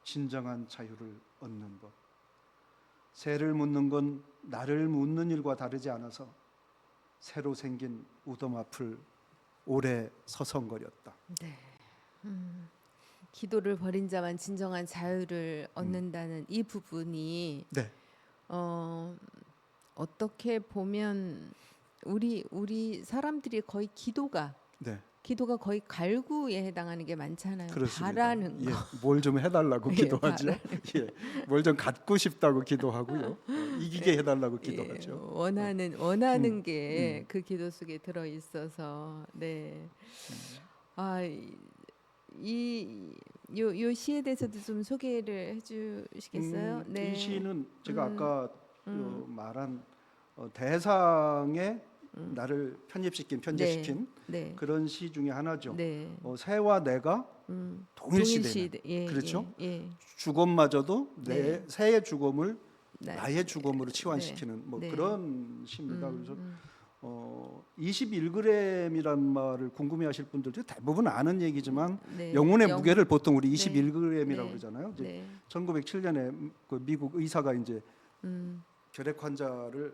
진정한 자유를 얻는 것. 새를 묻는 건 나를 묻는 일과 다르지 않아서 새로 생긴 우동 앞을 오래 서성거렸다. 네. 기도를 버린 자만 진정한 자유를 얻는다는 이 부분이 네, 어떻게 보면 우리 사람들이 거의 기도가 네, 거의 갈구에 해당하는 게 많잖아요. 그렇습니다. 바라는 거. 예, 뭘 좀 해달라고 예, 기도하죠. 예, 뭘 좀 갖고 싶다고 기도하고요. 이기게 해달라고 예, 기도하죠. 원하는 게 그 기도 속에 들어 있어서 네. 요 시에 대해서도 좀 소개를 해주시겠어요? 네. 이 시는 제가 아까 말한 대상에 나를 편집시킨 네. 그런 시 중에 하나죠. 네. 새와 내가 동일시되는 동일시, 예, 그렇죠. 예. 주검마저도 네. 새의 주검을 나- 나의 주검으로 치환시키는 뭐 네. 그런 시입니다. 그래서 21g이란 말을 궁금해하실 분들도 대부분 아는 얘기지만 네. 영혼의 영- 무게를 보통 우리 네. 21g이라고 네. 그러잖아요. 이제 네. 1907년에 그 미국 의사가 이제 음. 결핵 환자를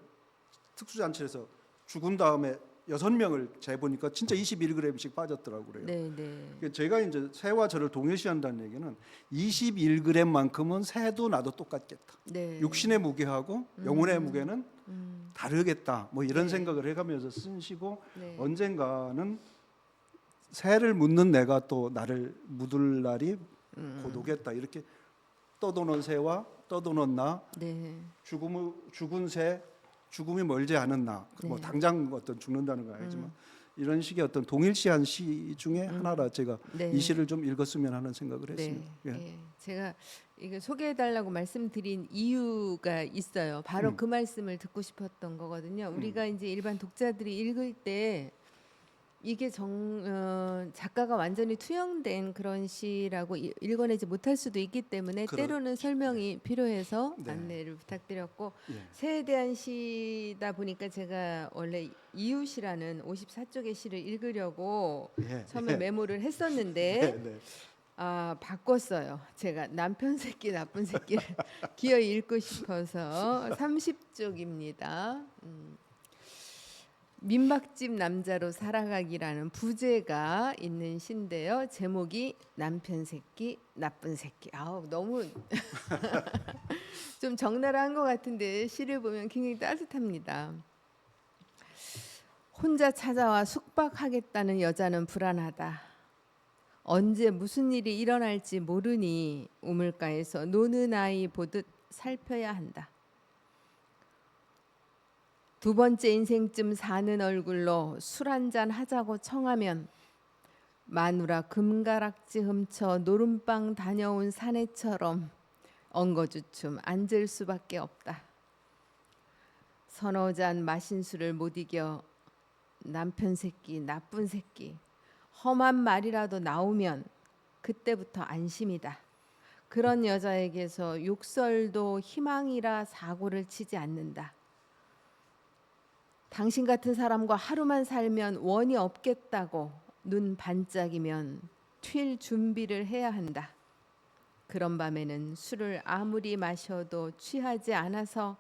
특수잔치에서 죽은 다음에 6명을 재보니까 진짜 21g씩 빠졌더라고 그래요. 네, 네. 그러니까 제가 이제 새와 저를 동일시한다는 얘기는 21g만큼은 새도 나도 똑같겠다. 네. 육신의 무게하고 영혼의 무게는 다르겠다. 뭐 이런 네. 생각을 해가면서 쓴 시고 네. 언젠가는 새를 묻는 내가 또 나를 묻을 날이 곧 오겠다. 이렇게 떠도는 새와 떠도는 나, 네. 죽은 새, 죽음이 멀지 않은 나. 뭐 네. 당장 어떤 죽는다는 건 아니지만 이런 식의 어떤 동일시한 시 중에 하나라 제가 네. 이 시를 좀 읽었으면 하는 생각을 했습니다. 네. 예. 예. 제가 이거 소개해달라고 말씀드린 이유가 있어요. 바로 그 말씀을 듣고 싶었던 거거든요. 우리가 이제 일반 독자들이 읽을 때 이게 작가가 완전히 투영된 그런 시라고 읽어내지 못할 수도 있기 때문에 그렇죠. 때로는 설명이 필요해서 네. 안내를 부탁드렸고 예. 새에 대한 시다 보니까 제가 원래 이웃이라는 54쪽의 시를 읽으려고 예. 처음에 메모를 했었는데 네, 네. 바꿨어요. 제가 남편 새끼 나쁜 새끼를 기어이 읽고 싶어서 30쪽입니다. 민박집 남자로 살아가기라는 부제가 있는 시인데요. 제목이 남편 새끼 나쁜 새끼. 아우 너무 좀 적나라한 것 같은데 시를 보면 굉장히 따뜻합니다. 혼자 찾아와 숙박하겠다는 여자는 불안하다. 언제 무슨 일이 일어날지 모르니 우물가에서 노는 아이 보듯 살펴야 한다. 두 번째 인생쯤 사는 얼굴로 술 한잔 하자고 청하면 마누라 금가락지 훔쳐 노름방 다녀온 사내처럼 엉거주춤 앉을 수밖에 없다. 서너 잔 마신 술을 못 이겨 남편 새끼 나쁜 새끼 험한 말이라도 나오면 그때부터 안심이다. 그런 여자에게서 욕설도 희망이라 사고를 치지 않는다. 당신 같은 사람과 하루만 살면 원이 없겠다고 눈 반짝이면 튈 준비를 해야 한다. 그런 밤에는 술을 아무리 마셔도 취하지 않아서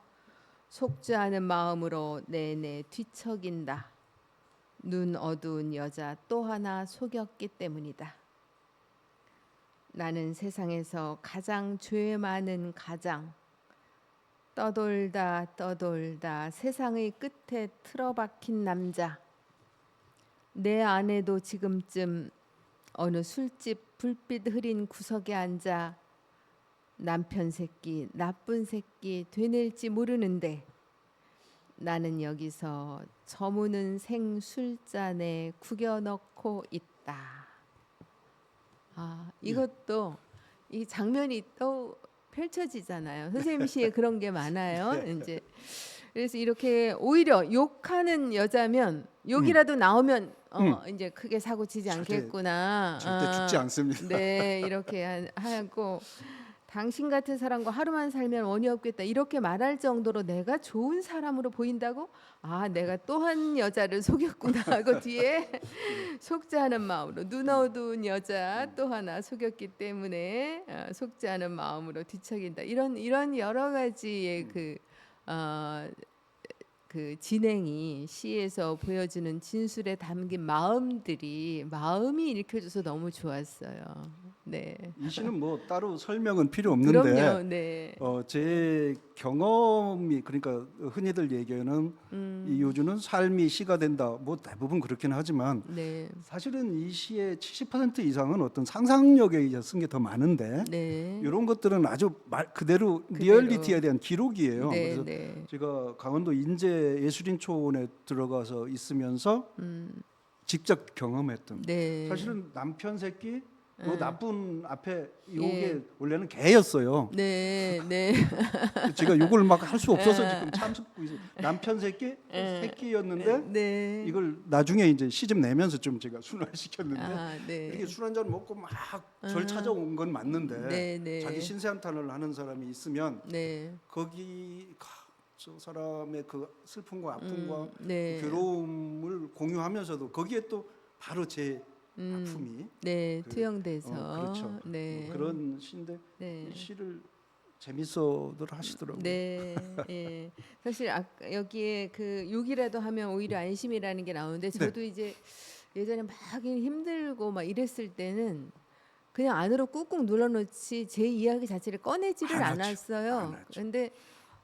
속죄하는 마음으로 내내 뒤척인다. 눈 어두운 여자 또 하나 속였기 때문이다. 나는 세상에서 가장 죄 많은 가장 떠돌다 떠돌다 세상의 끝에 틀어박힌 남자. 내 아내도 지금쯤 어느 술집 불빛 흐린 구석에 앉아 남편 새끼 나쁜 새끼 되낼지 모르는데 나는 여기서 저무는 생술잔에 구겨 넣고 있다. 아, 이것도 이 장면이 또 펼쳐지잖아요. 선생님 시에 그런 게 많아요. 이제 그래서 이렇게 오히려 욕하는 여자면 욕이라도 나오면 이제 크게 사고 치지 절대- 않겠구나. 절대 죽지 않습니다. 네, 이렇게 하고 당신 같은 사람과 하루만 살면 원이 없겠다 이렇게 말할 정도로 내가 좋은 사람으로 보인다고? 아, 내가 또 한 여자를 속였구나 하고 뒤에 속죄하는 마음으로 눈 어두운 여자 또 하나 속였기 때문에 속죄하는 마음으로 뒤척인다. 이런 여러 가지의 그 진행이 시에서 보여주는 진술에 담긴 마음이 읽혀져서 너무 좋았어요. 네. 이 시는 뭐 따로 설명은 필요 없는데 그럼요. 네. 제 경험이 그러니까 흔히들 얘기하는 이 요주는 삶이 시가 된다. 뭐 대부분 그렇긴 하지만 네. 사실은 이 시의 70% 이상은 어떤 상상력에 의해서 쓴 게 더 많은데 네. 이런 것들은 아주 말 그대로 그대로. 리얼리티에 대한 기록이에요. 네, 그래서 네. 제가 강원도 인제 예술인초원에 들어가서 있으면서 직접 경험했던 네. 사실은 남편 새끼 그 나쁜 앞에 요게 예. 원래는 개였어요. 네. 네. 제가 요걸 막 할 수 없어서 지금 참고 있어요. 남편 새끼 새끼였는데 네. 이걸 나중에 이제 시집 내면서 좀 제가 순환시켰는데 아, 네. 이렇게 술 한 잔 먹고 막 절 찾아온 건 맞는데 네, 네. 자기 신세한탄을 하는 사람이 있으면 네. 거기 저 사람의 그 슬픔과 아픔과 네. 괴로움을 공유하면서도 거기에 또 바로 제 아픔이 네. 그- 투영돼서 그렇죠. 네. 그런 시인데 네. 이 시를 재밌어들 하시더라고요. 네, 예. 사실 여기에 그 욕이라도 하면 오히려 안심이라는 게 나오는데 저도 이제 예전에 막 힘들고 막 이랬을 때는 그냥 안으로 꾹꾹 눌러놓지 제 이야기 자체를 꺼내지를 안 하죠. 않았어요. 안 하죠. 그런데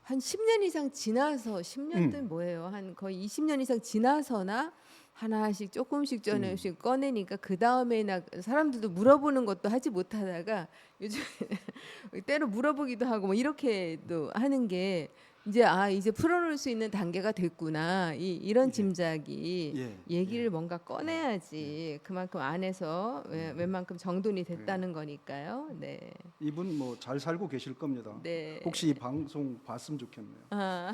한 10년 이상 지나서 10년도 뭐예요? 한 거의 20년 이상 지나서나 하나씩 조금씩 꺼내니까 그 다음에나 사람들도 물어보는 것도 하지 못하다가 요즘 때로 물어보기도 하고 뭐 이렇게도 하는 게 이제 풀어놓을 수 있는 단계가 됐구나 이런 짐작이 예, 얘기를 뭔가 꺼내야지 그만큼 안에서 웬만큼 정돈이 됐다는 거니까요. 네. 이분 뭐 잘 살고 계실 겁니다. 네. 혹시 이 방송 봤으면 좋겠네요. 아.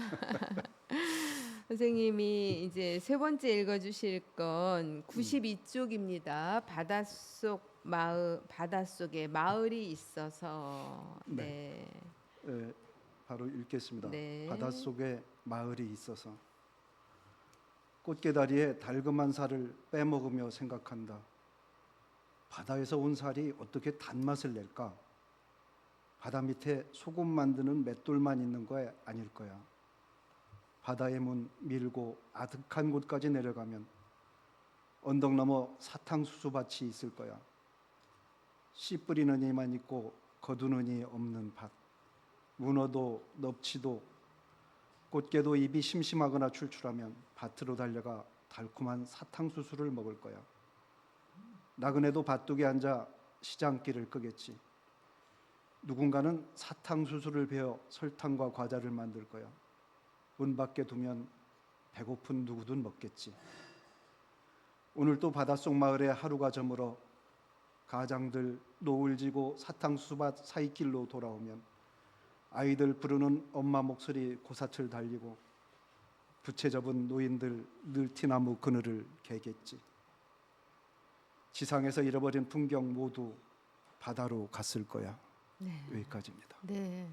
선생님이 이제 세 번째 읽어주실 건 92쪽입니다. 바닷속에 마을이 있어서. 네. 바로 읽겠습니다. 네. 바닷속에 마을이 있어서 꽃게다리에 달콤한 살을 빼먹으며 생각한다. 바다에서 온 살이 어떻게 단맛을 낼까? 바다 밑에 소금 만드는 맷돌만 있는 거 아닐 거야. 바다의 문 밀고 아득한 곳까지 내려가면 언덕 너머 사탕수수밭이 있을 거야. 씨 뿌리는 이만 있고 거두는 이 없는 밭. 문어도 넙치도 꽃게도 입이 심심하거나 출출하면 밭으로 달려가 달콤한 사탕수수를 먹을 거야. 나그네도 밭둑에 앉아 시장길을 끄겠지. 누군가는 사탕수수를 베어 설탕과 과자를 만들 거야. 문 밖에 두면 배고픈 누구든 먹겠지. 오늘 또 바닷속 마을에 하루가 저물어 가장들 노을 지고 사탕수수밭 사이길로 돌아오면 아이들 부르는 엄마 목소리 고사철 달리고 부채 접은 노인들 늘티나무 그늘을 개겠지. 지상에서 잃어버린 풍경 모두 바다로 갔을 거야. 네. 여기까지입니다. 네.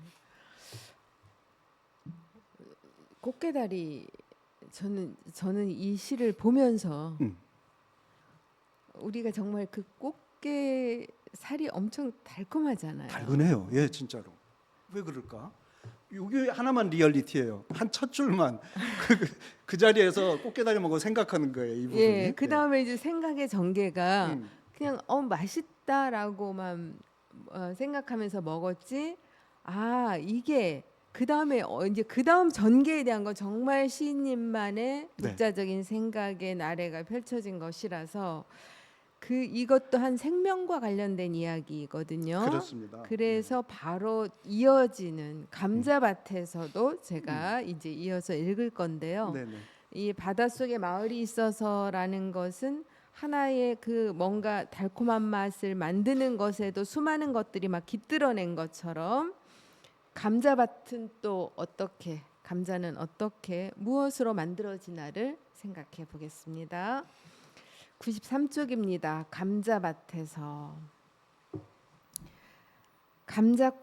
꽃게다리 저는 이 시를 보면서 음. 우리가 정말 그 꽃게 살이 엄청 달콤하잖아요. 달근해요. 예, 진짜로. 왜 그럴까? 이게 하나만 리얼리티예요. 한 첫 줄만 그 자리에서 꽃게다리 먹고 생각하는 거예요. 이 부분이. 예, 그 다음에 이제 생각의 전개가 음. 그냥 맛있다라고만 생각하면서 먹었지. 아, 이게 그 다음에 이제 그 다음 전개에 대한 건 정말 시인님만의 네. 독자적인 생각의 나래가 펼쳐진 것이라서 이것도 한 생명과 관련된 이야기거든요. 그렇습니다. 그래서 바로 이어지는 감자밭에서도 제가 이제 이어서 읽을 건데요. 네, 네. 이 바닷속에 마을이 있어서라는 것은 하나의 그 뭔가 달콤한 맛을 만드는 것에도 수많은 것들이 막 깃들어낸 것처럼 감자밭은 또 어떻게, 감자는 어떻게 무엇으로 만들어지나를 생각해 보겠습니다. 93쪽입니다. 감자밭에서.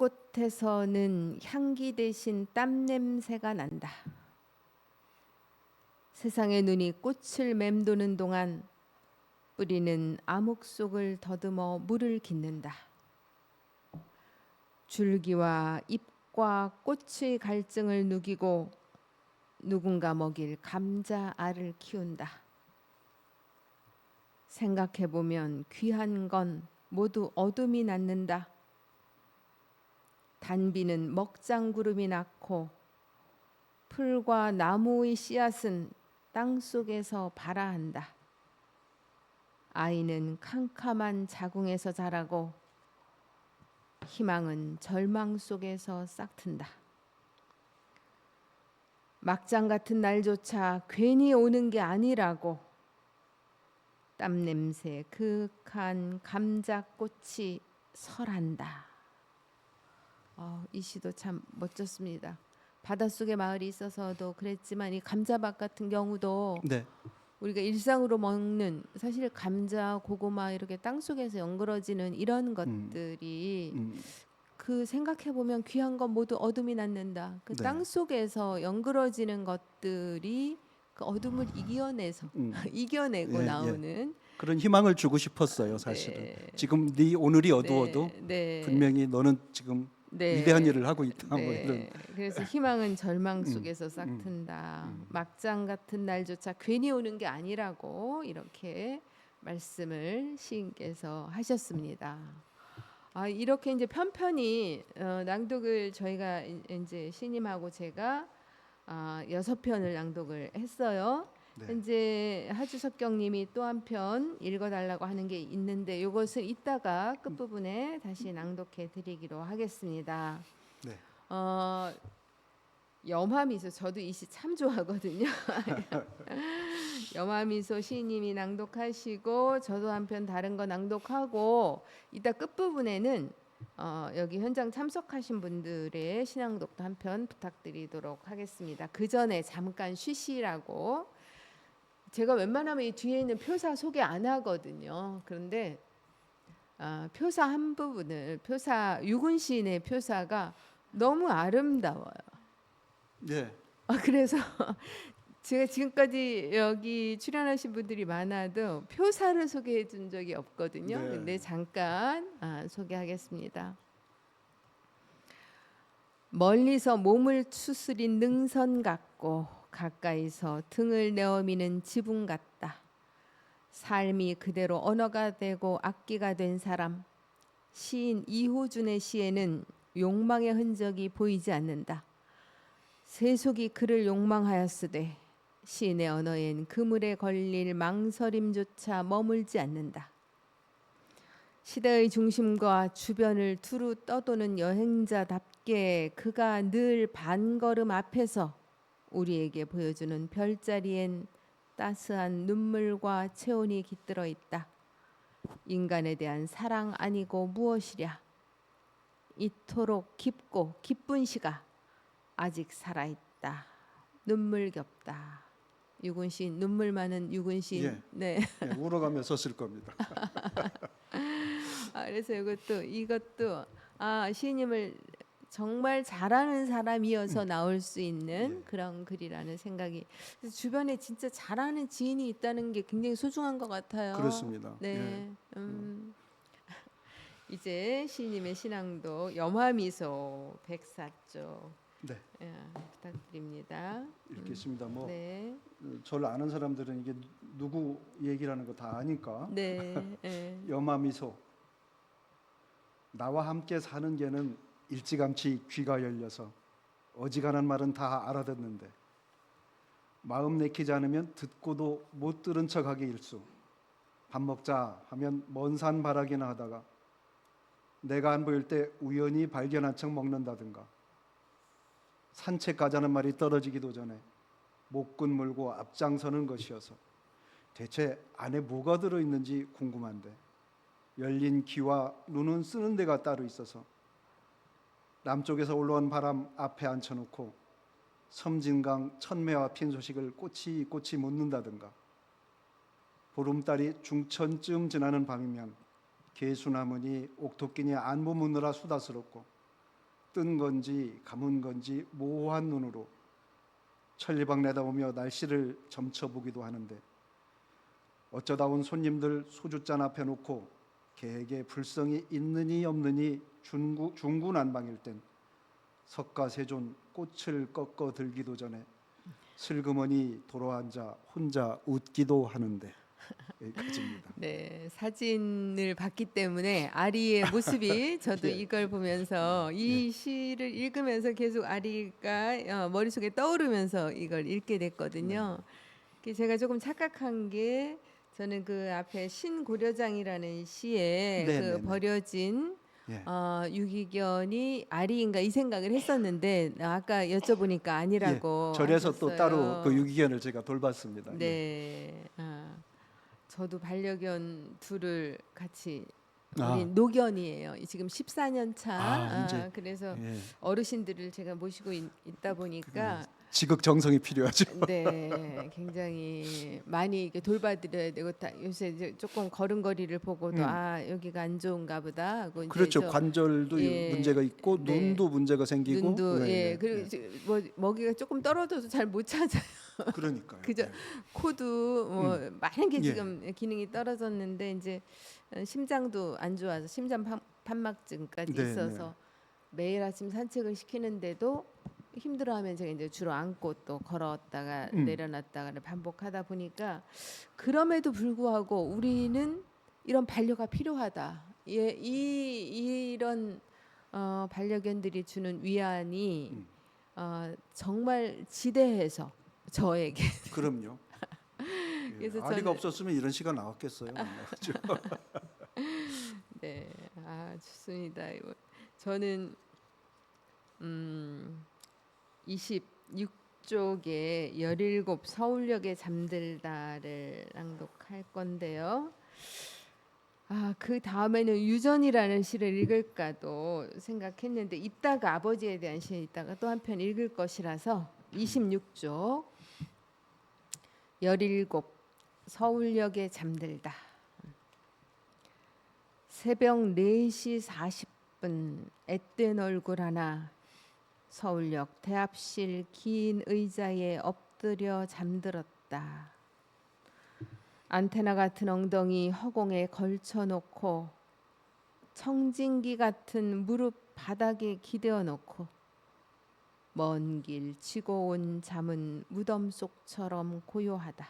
감자꽃에서는 향기 대신 땀 냄새가 난다. 세상의 눈이 꽃을 맴도는 동안 뿌리는 암흑 속을 더듬어 물을 깃는다. 줄기와 잎과 꽃의 갈증을 누기고 누군가 먹일 감자 알을 키운다. 생각해보면 귀한 건 모두 어둠이 낳는다. 단비는 먹장구름이 낳고 풀과 나무의 씨앗은 땅 속에서 발아한다. 아이는 캄캄한 자궁에서 자라고 희망은 절망 속에서 싹튼다. 막장 같은 날조차 괜히 오는 게 아니라고 땀 냄새 그윽한 감자꽃이 설한다. 이 시도 참 멋졌습니다. 바닷속에 마을이 있어서도 그랬지만 이 감자밭 같은 경우도 네. 우리가 일상으로 먹는 사실 감자, 고구마 이렇게 땅 속에서 연그러지는 이런 것들이 그 생각해 보면 귀한 건 모두 어둠이 낳는다. 그 네. 땅 속에서 연그러지는 것들이 그 어둠을 이겨내서 이겨내고 예, 예. 나오는 그런 희망을 주고 싶었어요, 사실은. 네. 지금 네 오늘이 어두워도 네. 분명히 너는 지금 네. 위대한 일을 하고 있다. 뭐 네. 이런. 그래서 희망은 절망 속에서 싹튼다. 막장 같은 날조차 괜히 오는 게 아니라고 이렇게 말씀을 시인께서 하셨습니다. 이렇게 이제 편편히 낭독을 저희가 이제 시님하고 제가 6편을 낭독을 했어요. 네. 현재 하주석경님이 또 한 편 읽어달라고 하는 게 있는데 이것을 이따가 끝부분에 다시 낭독해 드리기로 하겠습니다. 네. 염화미소 저도 이 시 참 좋아하거든요. 염화미소 시인님이 낭독하시고 저도 한편 다른 거 낭독하고 이따 끝부분에는 여기 현장 참석하신 분들의 신앙독도 한 편 부탁드리도록 하겠습니다. 그 전에 잠깐 쉬시라고 제가 웬만하면 이 뒤에 있는 표사 소개 안 하거든요. 그런데 표사 한 부분을 유군 시인의 표사가 너무 아름다워요. 네. 그래서 제가 지금까지 여기 출연하신 분들이 많아도 표사를 소개해 준 적이 없거든요. 네. 근데 잠깐 소개하겠습니다. 멀리서 몸을 추스린 능선 같고 가까이서 등을 내어미는 지붕 같다. 삶이 그대로 언어가 되고 악기가 된 사람. 시인 이호준의 시에는 욕망의 흔적이 보이지 않는다. 세속이 그를 욕망하였으되 시인의 언어엔 그물에 걸릴 망설임조차 머물지 않는다. 시대의 중심과 주변을 두루 떠도는 여행자답게 그가 늘 반걸음 앞에서 우리에게 보여주는 별자리엔 따스한 눈물과 체온이 깃들어 있다. 인간에 대한 사랑 아니고 무엇이랴. 이토록 깊고 기쁜 시가 아직 살아있다. 눈물겹다. 유군 시인 눈물 많은 유군 시인. 예. 네. 네, 울어가면서 쓸 겁니다. 그래서 이것도 시인님을 정말 잘하는 사람이어서 나올 수 있는 예. 그런 글이라는 생각이. 그래서 주변에 진짜 잘하는 지인이 있다는 게 굉장히 소중한 것 같아요. 그렇습니다. 네. 이제 시인님의 신앙도 염화미소 104쪽 네, 부탁드립니다. 읽겠습니다. 뭐 네, 저를 아는 사람들은 이게 누구 얘기라는 거 다 아니까. 네, 네. 염화미소. 나와 함께 사는 개는 일찌감치 귀가 열려서 어지간한 말은 다 알아듣는데 마음 내키지 않으면 듣고도 못 들은 척하기 일쑤. 밥 먹자 하면 먼 산 바라기나 하다가 내가 안 보일 때 우연히 발견한 척 먹는다든가 산책 가자는 말이 떨어지기도 전에 목군 물고 앞장서는 것이어서 대체 안에 뭐가 들어있는지 궁금한데 열린 귀와 눈은 쓰는 데가 따로 있어서 남쪽에서 올라온 바람 앞에 앉혀놓고 섬진강 천매와 핀 소식을 꼬치꼬치 묻는다든가 보름달이 중천쯤 지나는 밤이면 개수나무니 옥토끼니 안부 묻느라 수다스럽고 뜬 건지 감은 건지 모호한 눈으로 천리방 내다보며 날씨를 점쳐보기도 하는데 어쩌다 온 손님들 소주잔 앞에 놓고 개에게 불성이 있느니 없느니 중구난방일 땐 석가세존 꽃을 꺾어 들기도 전에 슬그머니 돌아앉아 혼자 웃기도 하는데 여기까지입니다. 네, 사진을 봤기 때문에 아리의 모습이 저도 예. 이걸 보면서 이 시를 읽으면서 계속 아리가 머릿속에 떠오르면서 이걸 읽게 됐거든요. 제가 조금 착각한 게 저는 그 앞에 신고려장이라는 시에 네, 그 네, 네. 버려진 예. 유기견이 아리인가 이 생각을 했었는데 아까 여쭤보니까 아니라고 절에서 또 하셨어요. 따로 그 유기견을 제가 돌봤습니다. 예. 네. 저도 반려견 둘을 같이 아. 우리 노견이에요. 지금 14년 차. 이제 그래서 예. 어르신들을 제가 모시고 있다 보니까 지극정성이 필요하죠. 네, 굉장히 많이 이렇게 돌봐드려야 되고 요새 이제 조금 걸음걸이를 보고도 여기가 안 좋은가 보다 하고 이제 그렇죠. 관절도 예. 문제가 있고 네. 눈도 문제가 생기고 눈도 네, 그리고 이제 뭐 먹이가 조금 떨어져서 잘 못 찾아요. 그러니까요. 그죠. 예. 코도 뭐 많은 게 예. 지금 기능이 떨어졌는데 이제 심장도 안 좋아서 심장 판막증까지 네, 있어서 매일 아침 산책을 시키는데도 힘들어하면 제가 이제 주로 안고 또 걸었다가 내려놨다가를 반복하다 보니까 그럼에도 불구하고 우리는 이런 반려가 필요하다. 예, 이런 반려견들이 주는 위안이 정말 지대해서 저에게 그럼요. 그래서 아리가 저는 없었으면 이런 시가 나왔겠어요. 그렇죠? 네, 좋습니다. 저는 26쪽에 17 서울역에 잠들다를 낭독할 건데요. 그 다음에는 유전이라는 시를 읽을까도 생각했는데 이따가 아버지에 대한 시 이따가 또 한편 읽을 것이라서 26쪽 17 서울역에 잠들다. 새벽 4시 40분 앳된 얼굴 하나 서울역 대합실 긴 의자에 엎드려 잠들었다. 안테나 같은 엉덩이 허공에 걸쳐놓고 청진기 같은 무릎 바닥에 기대어 놓고 먼 길 지고 온 잠은 무덤 속처럼 고요하다.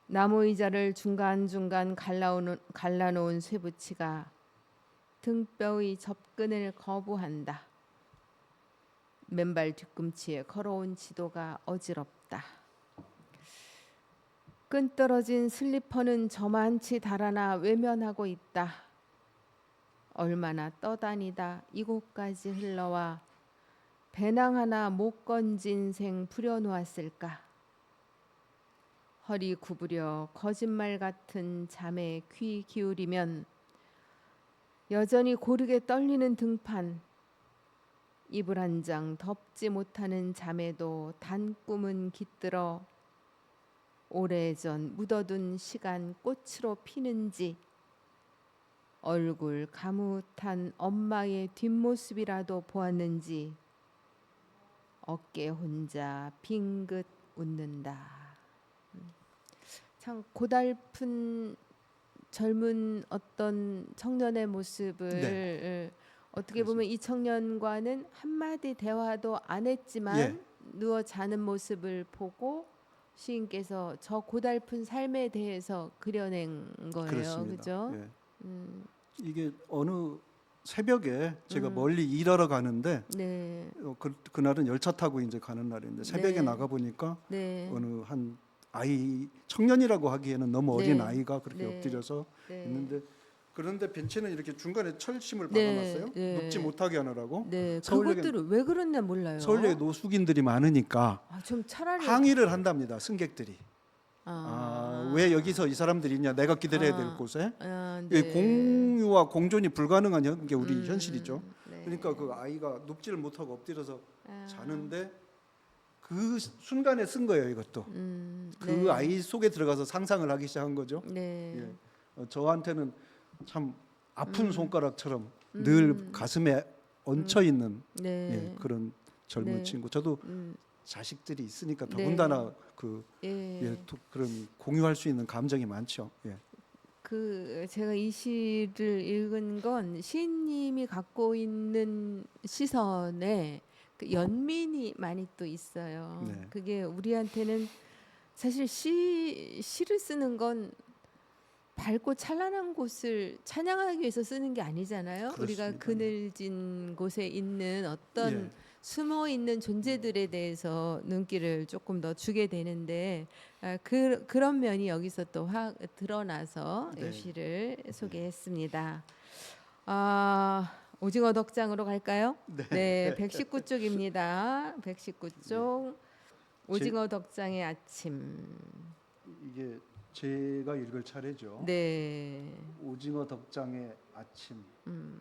나무 의자를 중간중간 갈라놓은 쇠붙이가 등뼈의 접근을 거부한다. 맨발 뒤꿈치에 걸어온 지도가 어지럽다. 끈떨어진 슬리퍼는 저만치 달아나 외면하고 있다. 얼마나 떠다니다 이곳까지 흘러와 배낭 하나 못 건진 생 부려놓았을까. 허리 구부려 거짓말 같은 잠에 귀 기울이면 여전히 고르게 떨리는 등판, 이불 한 장 덮지 못하는 잠에도 단꿈은 깃들어 오래전 묻어둔 시간 꽃으로 피는지 얼굴 가무탄 엄마의 뒷모습이라도 보았는지 어깨 혼자 빙긋 웃는다. 참 고달픈 젊은 어떤 청년의 모습을 어떻게 보면 이 청년과는 한마디 대화도 안 했지만 예. 누워 자는 모습을 보고 시인께서 저 고달픈 삶에 대해서 그려낸 거예요. 그렇습니다. 그죠? 예. 음, 이게 어느 새벽에 제가 음. 멀리 일하러 가는데 네. 그날은 열차 타고 이제 가는 날인데 새벽에 네. 나가 보니까 네. 어느 한 아이 청년이라고 하기에는 너무 어린 네. 아이가 그렇게 네. 엎드려서 네. 있는데 그런데 벤치는 이렇게 중간에 철심을 네. 박아놨어요. 네. 눕지 못하게 하느라고. 네. 서울역에- 그것들을 왜 그랬나 몰라요. 서울역에 노숙인들이 많으니까 아, 좀 차라리 항의를 한답니다. 승객들이. 왜 여기서 이 사람들이 있냐? 내가 기다려야 될 곳에. 아, 이 네. 공유와 공존이 불가능한 게 우리 현실이죠. 네. 그러니까 그 아이가 눕지를 못하고 엎드려서 아, 자는데 그 순간에 쓴 거예요. 이것도 그 네. 아이 속에 들어가서 상상을 하기 시작한 거죠. 네. 예. 저한테는 참 아픈 손가락처럼 늘 가슴에 얹혀 있는 네. 예, 그런 젊은 네. 친구. 저도 음, 자식들이 있으니까 네. 더군다나 그 예. 예, 그런 공유할 수 있는 감정이 많죠. 예. 그 제가 이 시를 읽은 건 시인님이 갖고 있는 시선에 그 연민이 많이 또 있어요. 네. 그게 우리한테는 사실 시를 쓰는 건 밝고 찬란한 곳을 찬양하기 위해서 쓰는 게 아니잖아요. 우리가 그렇습니다. 그늘진 곳에 있는 어떤 예. 숨어 있는 존재들에 대해서 눈길을 조금 더 주게 되는데 그런 면이 여기서 또 확 드러나서 네. 이 시를 소개했습니다. 오징어 덕장으로 갈까요? 네, 119쪽입니다. 119쪽 오징어 덕장의 아침. 이게 제가 읽을 차례죠. 네, 오징어 덕장의 아침. 음,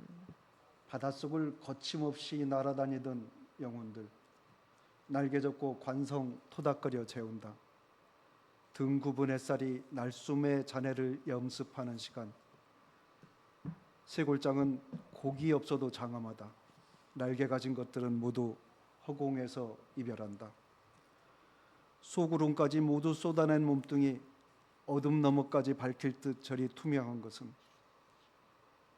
바닷속을 거침없이 날아다니던 영혼들. 날개 젓고 관성 토닥거려 재운다. 등 굽은 햇살이 날숨의 잔해를 염습하는 시간. 쇠골장은 곡이 없어도 장엄하다. 날개 가진 것들은 모두 허공에서 이별한다. 소구름까지 모두 쏟아낸 몸뚱이 어둠 너머까지 밝힐 듯 저리 투명한 것은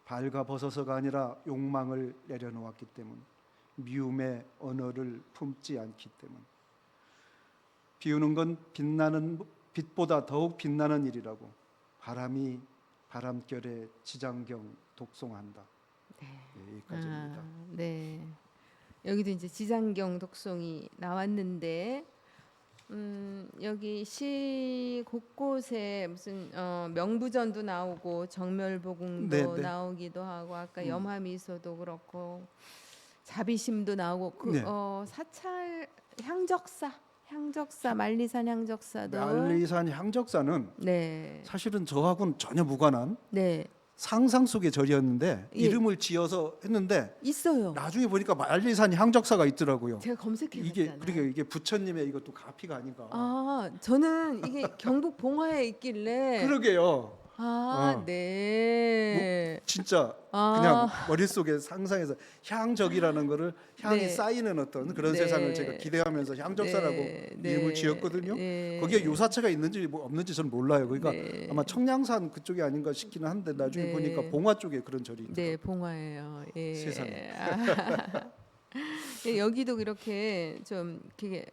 발가 벗어서가 아니라 욕망을 내려놓았기 때문, 미움의 언어를 품지 않기 때문. 비우는 건 빛나는 빛보다 더욱 빛나는 일이라고 바람이 바람결에 지장경 독송한다. 예, 여기까지입니다. 네. 여기도 이제 지장경 독송이 나왔는데 여기 시 곳곳에 무슨 명부전도 나오고 정멸복음도 네, 네. 나오기도 하고 아까 염화미소도 그렇고 자비심도 나오고 그 네. 사찰 향적사 만리산 향적사도 만리산 향적사는 네. 사실은 저하고는 전혀 무관한 네. 상상 속의 절이었는데 예. 이름을 지어서 했는데 있어요. 나중에 보니까 만리산 향적사가 있더라고요. 제가 검색해 이게 봤잖아요. 그러니까 이게 부처님의 이것도 가피가 아닌가. 저는 이게 경북 봉화에 있길래 그러게요. 네. 진짜 아. 그냥 머릿속에 상상해서 향적이라는 거를 향이 네. 쌓이는 어떤 그런 네. 세상을 제가 기대하면서 향적사라고 네. 이름을 네. 지었거든요. 네. 거기에 요사체가 있는지 뭐 없는지 저는 몰라요. 그러니까 네. 아마 청량산 그쪽이 아닌가 싶기는 한데 나중에 네. 보니까 봉화 쪽에 그런 절이 있더라고요. 네, 봉화예요. 예. 세상에. 예, 여기도 그렇게 좀 이렇게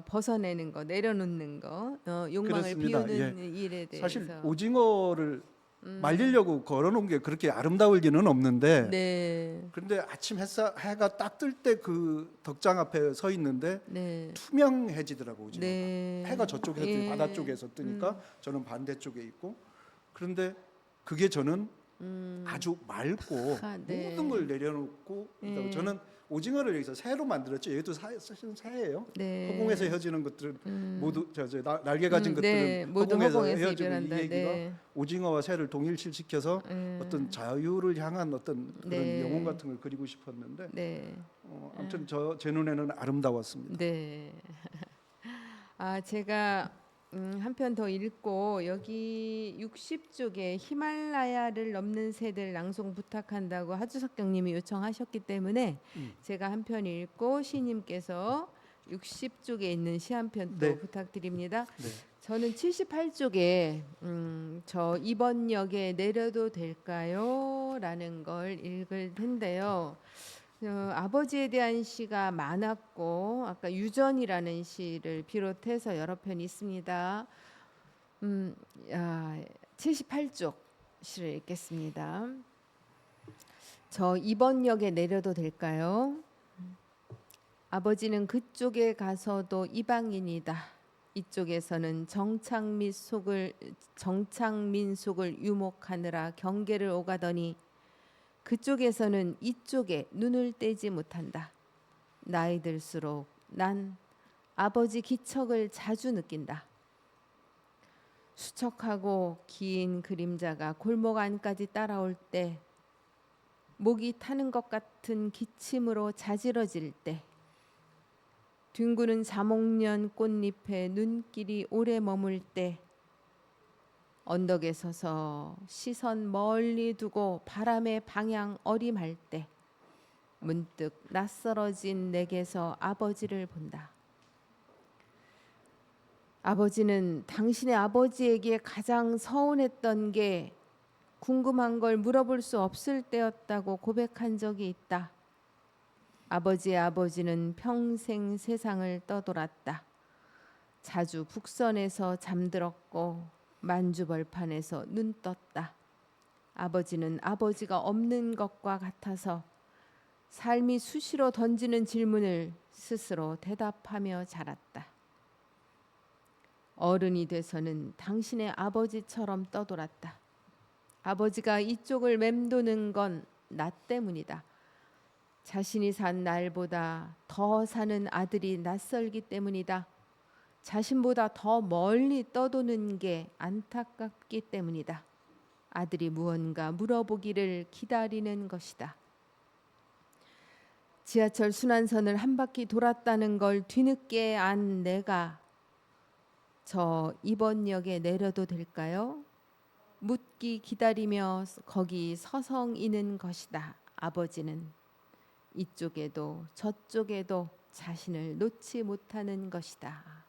벗어내는 거, 내려놓는 거, 욕망을 그렇습니다. 비우는 일에 대해서. 사실 오징어를 말리려고 걸어놓은 게 그렇게 아름다울 리는 없는데 네, 그런데 아침 해가 딱 뜰 때 그 덕장 앞에 서 있는데 네, 투명해지더라고 오징어가. 네. 해가 저쪽에서 예. 바다 쪽에서 뜨니까 저는 반대쪽에 있고 그런데 그게 저는 아주 맑고 네. 모든 걸 내려놓고 있다고. 예. 저는 오징어를 여기서 새로 만들었죠. 얘도 사실은 새예요. 네. 허공에서 헤어지는 것들은 모두 날개 가진 것들은 네, 모두 허공에서 허공에서 헤어지고 이별한다. 이 얘기가 네. 오징어와 새를 동일시시켜서 어떤 자유를 향한 어떤 그런 네. 영혼 같은 걸 그리고 싶었는데 네. 아무튼 제 눈에는 아름다웠습니다. 네. 제가 한 편 더 읽고 여기 60쪽에 히말라야를 넘는 새들 낭송 부탁한다고 하주석경님이 요청하셨기 때문에 제가 한 편 읽고 시님께서 60쪽에 있는 시 한 편 또 네. 부탁드립니다. 네. 저는 78쪽에 저 이번 역에 내려도 될까요? 라는 걸 읽을 텐데요. 아버지에 대한 시가 많았고 아까 유전이라는 시를 비롯해서 여러 편이 있습니다. 78쪽 시를 읽겠습니다. 저 이번 역에 내려도 될까요? 아버지는 그쪽에 가서도 이방인이다. 이쪽에서는 정착민속을 유목하느라 경계를 오가더니 그쪽에서는 이쪽에 눈을 떼지 못한다. 나이 들수록 난 아버지 기척을 자주 느낀다. 수척하고 긴 그림자가 골목 안까지 따라올 때, 목이 타는 것 같은 기침으로 자지러질 때, 뒹구는 자목련 꽃잎에 눈길이 오래 머물 때, 언덕에 서서 시선 멀리 두고 바람의 방향 어림할 때 문득 낯설어진 내게서 아버지를 본다. 아버지는 당신의 아버지에게 가장 서운했던 게 궁금한 걸 물어볼 수 없을 때였다고 고백한 적이 있다. 아버지의 아버지는 평생 세상을 떠돌았다. 자주 북선에서 잠들었고 만주벌판에서 눈 떴다. 아버지는 아버지가 없는 것과 같아서 삶이 수시로 던지는 질문을 스스로 대답하며 자랐다. 어른이 돼서는 당신의 아버지처럼 떠돌았다. 아버지가 이쪽을 맴도는 건 나 때문이다. 자신이 산 날보다 더 사는 아들이 낯설기 때문이다. 자신보다 더 멀리 떠도는 게 안타깝기 때문이다. 아들이 무언가 물어보기를 기다리는 것이다. 지하철 순환선을 한 바퀴 돌았다는 걸 뒤늦게 안 내가 저 이번 역에 내려도 될까요? 묻기 기다리며 거기 서성이는 것이다. 아버지는 이쪽에도 저쪽에도 자신을 놓지 못하는 것이다.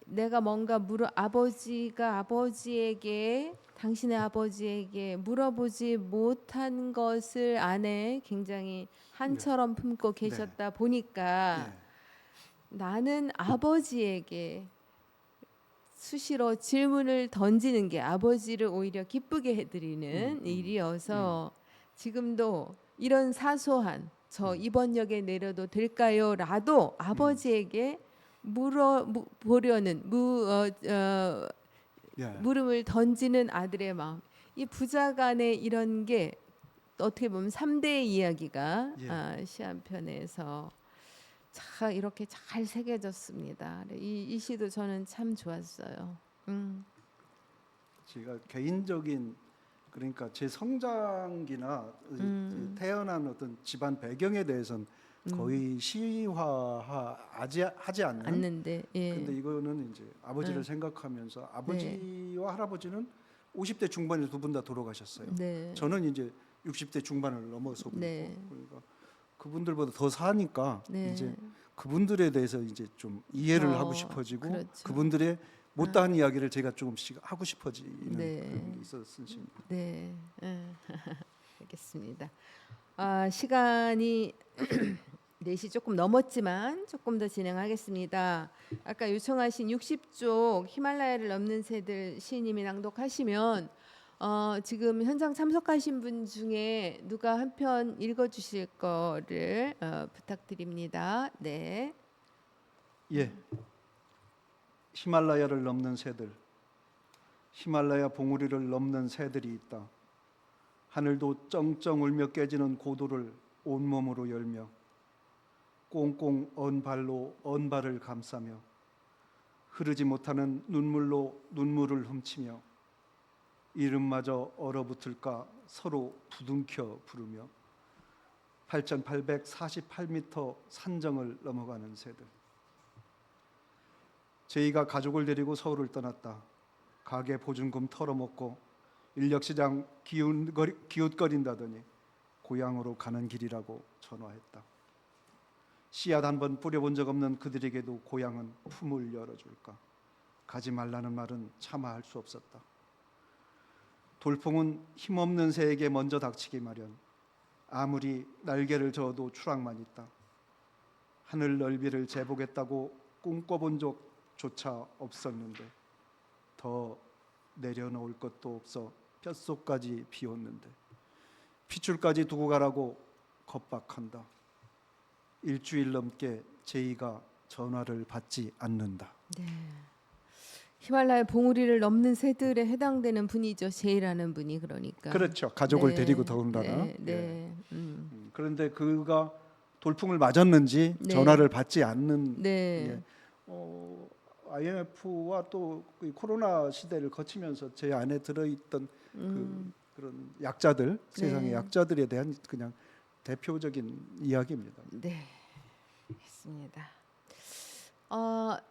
내가 뭔가 아버지가 아버지에게 당신의 아버지에게 물어보지 못한 것을 안에 굉장히 한처럼 품고 계셨다 보니까 네. 나는 아버지에게 수시로 질문을 던지는 게 아버지를 오히려 기쁘게 해드리는 일이어서 지금도 이런 사소한 저 이번 역에 내려도 될까요?라도 아버지에게 물어보려는 예. 물음을 던지는 아들의 마음. 이 부자간의 이런 게 어떻게 보면 3대의 이야기가 예. 시 한 편에서 이렇게 잘 새겨졌습니다. 이 시도 저는 참 좋았어요. 제가 개인적인 그러니까 제 성장기나 태어난 어떤 집안 배경에 대해서는 거의 시화하지 않는. 않는데, 예. 근데 이거는 이제 아버지를 생각하면서 아버지와 할아버지는 50대 중반에 두 분 다 돌아가셨어요. 네. 저는 이제 60대 중반을 넘어서고 네. 있고 그러니까 그분들보다 더 사니까 네. 이제 그분들에 대해서 이제 좀 이해를 하고 싶어지고 그렇죠. 그분들의 못다한 이야기를 제가 조금씩 하고 싶어지는 네. 그런 게 있었습니다. 네, 알겠습니다. 시간이 4시 조금 넘었지만 조금 더 진행하겠습니다. 아까 요청하신 60쪽 히말라야를 넘는 새들 시인님이 낭독하시면 지금 현장 참석하신 분 중에 누가 한 편 읽어주실 거를 부탁드립니다. 네. 예. 히말라야를 넘는 새들, 히말라야 봉우리를 넘는 새들이 있다. 하늘도 쩡쩡 울며 깨지는 고도를 온몸으로 열며 꽁꽁 언 발로 언 발을 감싸며 흐르지 못하는 눈물로 눈물을 훔치며 이름마저 얼어붙을까 서로 부둥켜 부르며 8,848m 산정을 넘어가는 새들. 제이가 가족을 데리고 서울을 떠났다. 가게 보증금 털어먹고 인력시장 기웃거린다더니 고향으로 가는 길이라고 전화했다. 씨앗 한 번 뿌려본 적 없는 그들에게도 고향은 품을 열어줄까. 가지 말라는 말은 차마 할 수 없었다. 돌풍은 힘없는 새에게 먼저 닥치기 마련. 아무리 날개를 저어도 추락만 있다. 하늘 넓이를 재보겠다고 꿈꿔본 적조차 없었는데 더 내려놓을 것도 없어 뼛속까지 비웠는데 핏줄까지 두고 가라고 겁박한다. 일주일 넘게 제이가 전화를 받지 않는다. 네. 히말라야 봉우리를 넘는 새들에 해당되는 분이죠. 제이라는 분이 그러니까. 그렇죠. 가족을 네. 데리고 더군다나. 네. 네. 예. 음. 그런데 그가 돌풍을 맞았는지 네. 전화를 받지 않는 네. IMF와 또그 코로나 시대를 거치면서 제 안에 들어있던 그런 약자들, 세상의 네. 약자들에 대한 그냥 대표적인 이야기입니다. 네. 했습니다.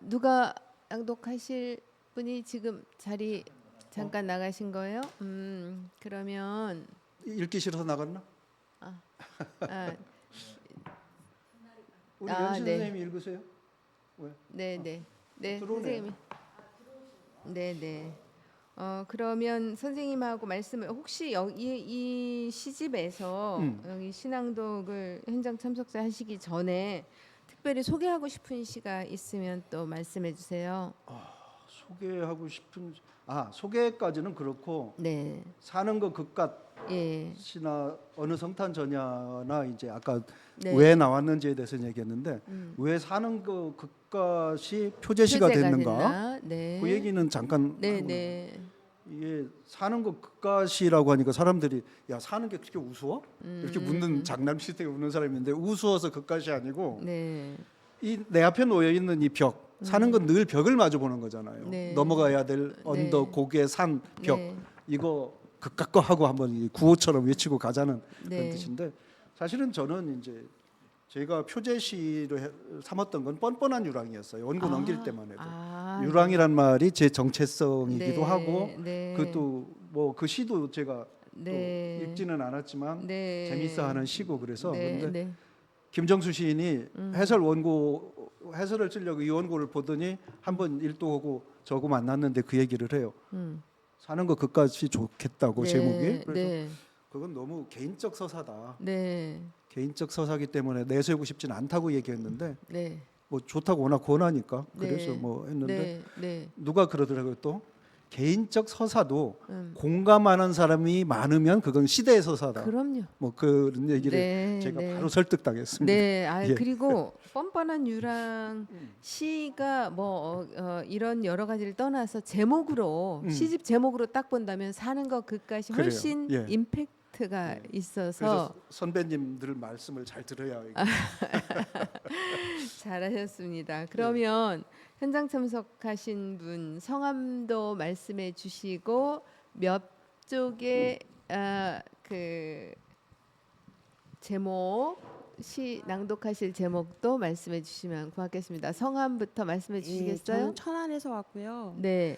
누가 낭독하실 분이 지금 자리 잠깐 나가신 거예요? 그러면 읽기 싫어서 나갔나? 아, 우리 아, 연신 네. 선생님이 읽으세요. 왜? 네. 들어오네요. 선생님이. 네. 그러면 선생님하고 말씀을 혹시 이 시집에서 여기 신앙독을 현장 참석자 하시기 전에 특별히 소개하고 싶은 시가 있으면 또 말씀해 주세요. 소개하고 싶은 소개까지는 그렇고 네. 사는 거 그깟 예. 시나 어느 성탄 전야나 이제 아까 네. 왜 나왔는지에 대해서 얘기했는데 왜 사는 거 그것이 표제시가 표제가 됐는가? 됐나? 네. 그 얘기는 잠깐 네, 하고 네. 이게 사는 거 그것이라고 하니까 사람들이 야 사는 게 그렇게 우스워? 이렇게 묻는 장난치듯하게 웃는 사람이 있는데 우스워서 그것이 아니고 네. 이 내 앞에 놓여 있는 이 벽 사는 건 늘 벽을 마주 보는 거잖아요. 네. 넘어가야 될 언덕, 네. 고개, 산, 벽 네. 이거 그깟 거 하고 한번 이 구호처럼 외치고 가자는 네. 그런 뜻인데 사실은 저는 이제 제가 표제시를 삼았던 건 뻔뻔한 유랑이었어요. 원고 넘길 때만 해도 유랑이란 말이 제 정체성이기도 네. 하고 네. 그것도 뭐 그 시도 제가 네. 또 읽지는 않았지만 네. 재밌어하는 시고 그래서 네. 근데 네. 김정수 시인이 해설을 쓰려고 이 원고를 보더니 한번 일도 하고 저하고 만났는데 그 얘기를 해요. 사는 거 그까지 좋겠다고 네. 제목이. 그래서 네. 그건 너무 개인적 서사다. 네. 개인적 서사기 때문에 내세우고 싶지는 않다고 얘기했는데 네. 뭐 좋다고 워낙 권하니까 네. 그래서 뭐 했는데 네. 네. 누가 그러더라고요. 또 개인적 서사도 공감하는 사람이 많으면 그건 시대의 서사다. 그럼요. 뭐 그런 얘기를 네. 제가 네. 바로 설득당했습니다. 네, 예. 그리고 뻔뻔한 유랑 시가 뭐 이런 여러 가지를 떠나서 제목으로 시집 제목으로 딱 본다면 사는 것 그까지 그래요. 훨씬 예. 임팩트가 예. 있어서 그래서 선배님들 말씀을 잘 들어야 이게. 잘하셨습니다. 그러면 현장 참석하신 분 성함도 말씀해 주시고 몇 쪽의 그 제목 시 낭독하실 제목도 말씀해 주시면 고맙겠습니다. 성함부터 말씀해 예, 주시겠어요? 저는 천안에서 왔고요. 네,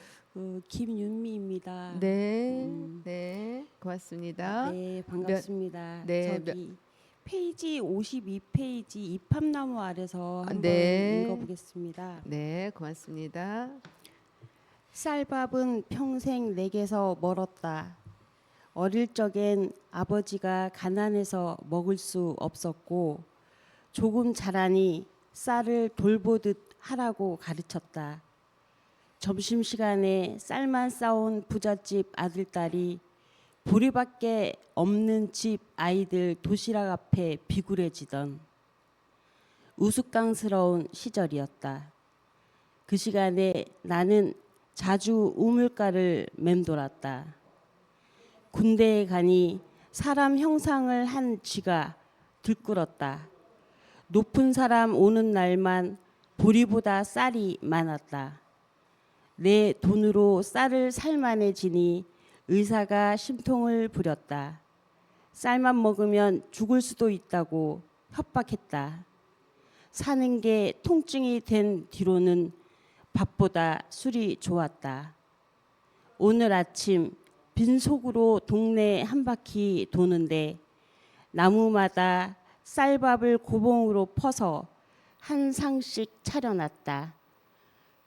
김윤미입니다. 네, 고맙습니다. 네, 반갑습니다. 네, 저기 페이지 52페이지 이팝나무 아래서 한번 네. 읽어보겠습니다. 네, 고맙습니다. 쌀밥은 평생 내게서 멀었다. 어릴 적엔 아버지가 가난해서 먹을 수 없었고 조금 자라니 쌀을 돌보듯 하라고 가르쳤다. 점심시간에 쌀만 싸온 부잣집 아들딸이 보리밖에 없는 집 아이들 도시락 앞에 비굴해지던 우스꽝스러운 시절이었다. 그 시간에 나는 자주 우물가를 맴돌았다. 군대에 가니 사람 형상을 한 쥐가 들끓었다. 높은 사람 오는 날만 보리보다 쌀이 많았다. 내 돈으로 쌀을 살만해지니 의사가 심통을 부렸다. 쌀만 먹으면 죽을 수도 있다고 협박했다. 사는 게 통증이 된 뒤로는 밥보다 술이 좋았다. 오늘 아침 빈속으로 동네 한 바퀴 도는데 나무마다 쌀밥을 고봉으로 퍼서 한 상씩 차려놨다.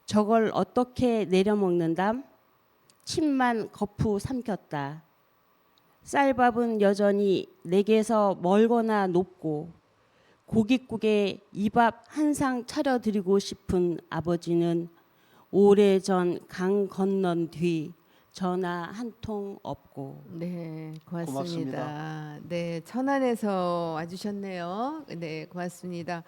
저걸 어떻게 내려 먹는담? 침만 거푸 삼켰다. 쌀밥은 여전히 내게서 멀거나 높고 고깃국에 이 밥 한 상 차려드리고 싶은 아버지는 오래전 강 건넌 뒤 전화 한 통 없고. 네, 고맙습니다. 고맙습니다. 네, 천안에서 와주셨네요. 네, 고맙습니다.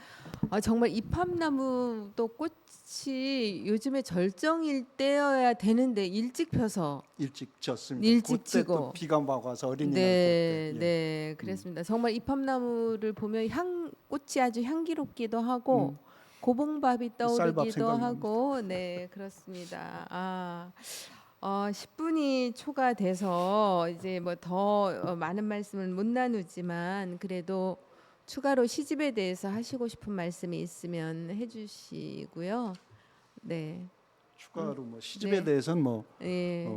정말 이팝나무도 꽃이 요즘에 절정일 때여야 되는데 일찍 펴서 일찍 졌습니다. 일찍 그때 지고. 또 비가 막 와서 어린이날 네, 그때. 예. 네, 그랬습니다. 정말 이팝나무를 보면 꽃이 아주 향기롭기도 하고 고봉밥이 쌀밥 떠오르기도 생각납니다. 하고, 네, 그렇습니다. 10분이 초과돼서 이제 뭐 더 많은 말씀을 못 나누지만 그래도 추가로 시집에 대해서 하시고 싶은 말씀이 있으면 해주시고요. 네, 추가로 뭐 시집에 네. 대해서는 뭐 예.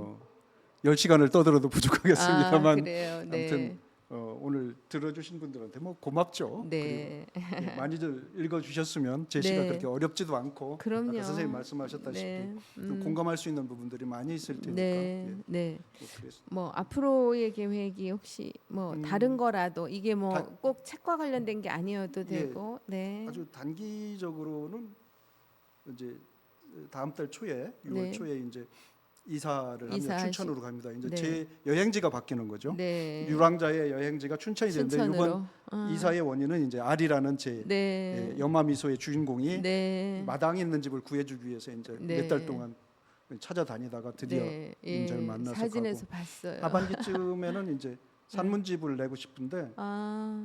10시간을 떠들어도 부족하겠습니다만 그래요. 네. 아무튼 오늘 들어주신 분들한테 뭐 고맙죠. 네. 그리고 많이들 읽어주셨으면 제시가 네. 그렇게 어렵지도 않고 그럼요. 아까 선생님 말씀하셨다시피 네. 좀 공감할 수 있는 부분들이 많이 있을 테니까 네. 예, 네. 뭐 그래서 뭐 앞으로의 계획이 혹시 뭐 다른 거라도 이게 뭐 다- 꼭 책과 관련된 게 아니어도 예. 되고, 네. 아주 단기적으로는 이제 다음 달 초에 6월 네. 초에 이제 이사를 하며 이사하시- 춘천으로 갑니다. 이제 네. 제 여행지가 바뀌는 거죠. 네. 유랑자의 여행지가 춘천이 되는데 춘천으로. 이번 이사의 원인은 이제 아리라는 제 네. 연마미소의 주인공이 네. 마당에 있는 집을 구해주기 위해서 이제 네. 몇 달 동안 찾아다니다가 드디어 네. 임자를 만나서 사진에서 가고 봤어요. 하반기쯤에는 이제 산문집을 내고 싶은데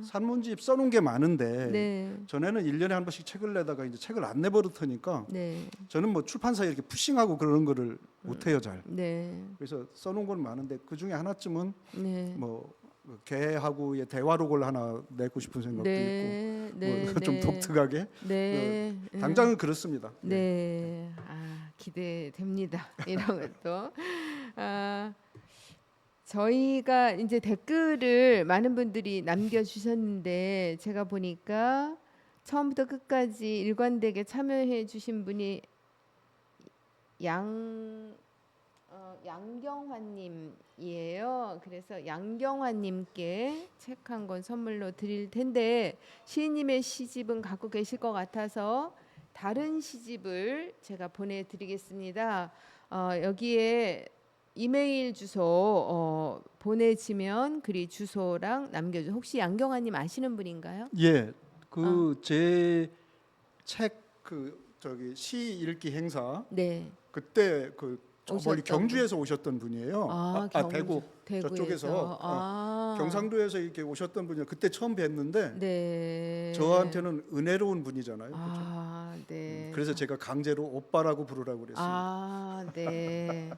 산문집 써놓은 게 많은데 네. 전에는 1년에 한 번씩 책을 내다가 이제 책을 안 내버릇하니까 네. 저는 뭐 출판사에 이렇게 푸싱하고 그러는 거를 못해요 잘. 네. 그래서 써놓은 건 많은데 그 중에 하나쯤은 네. 뭐 개하고의 대화록을 하나 내고 싶은 생각도 네. 있고 네. 뭐 좀 독특하게 네. 당장은 그렇습니다. 예. 네. 기대됩니다. 이런 것도. 저희가 이제 댓글을 많은 분들이 남겨주셨는데 제가 보니까 처음부터 끝까지 일관되게 참여해 주신 분이 양경환님이에요. 그래서 양경환님께 책 한 권 선물로 드릴 텐데 시인님의 시집은 갖고 계실 것 같아서 다른 시집을 제가 보내드리겠습니다. 여기에 이메일 주소 보내지면 글이 주소랑 남겨주. 혹시 양경환님 아시는 분인가요? 예, 그 제 책 그 저기 시 읽기 행사 네. 그때 그 저 멀리 오셨던 경주에서 오셨던 분이에요. 대구 대구에서. 저쪽에서 경상도에서 이렇게 오셨던 분이요. 그때 처음 뵀는데 네. 저한테는 은혜로운 분이잖아요. 그렇죠? 네. 그래서 제가 강제로 오빠라고 부르라고 그랬습니다. 네.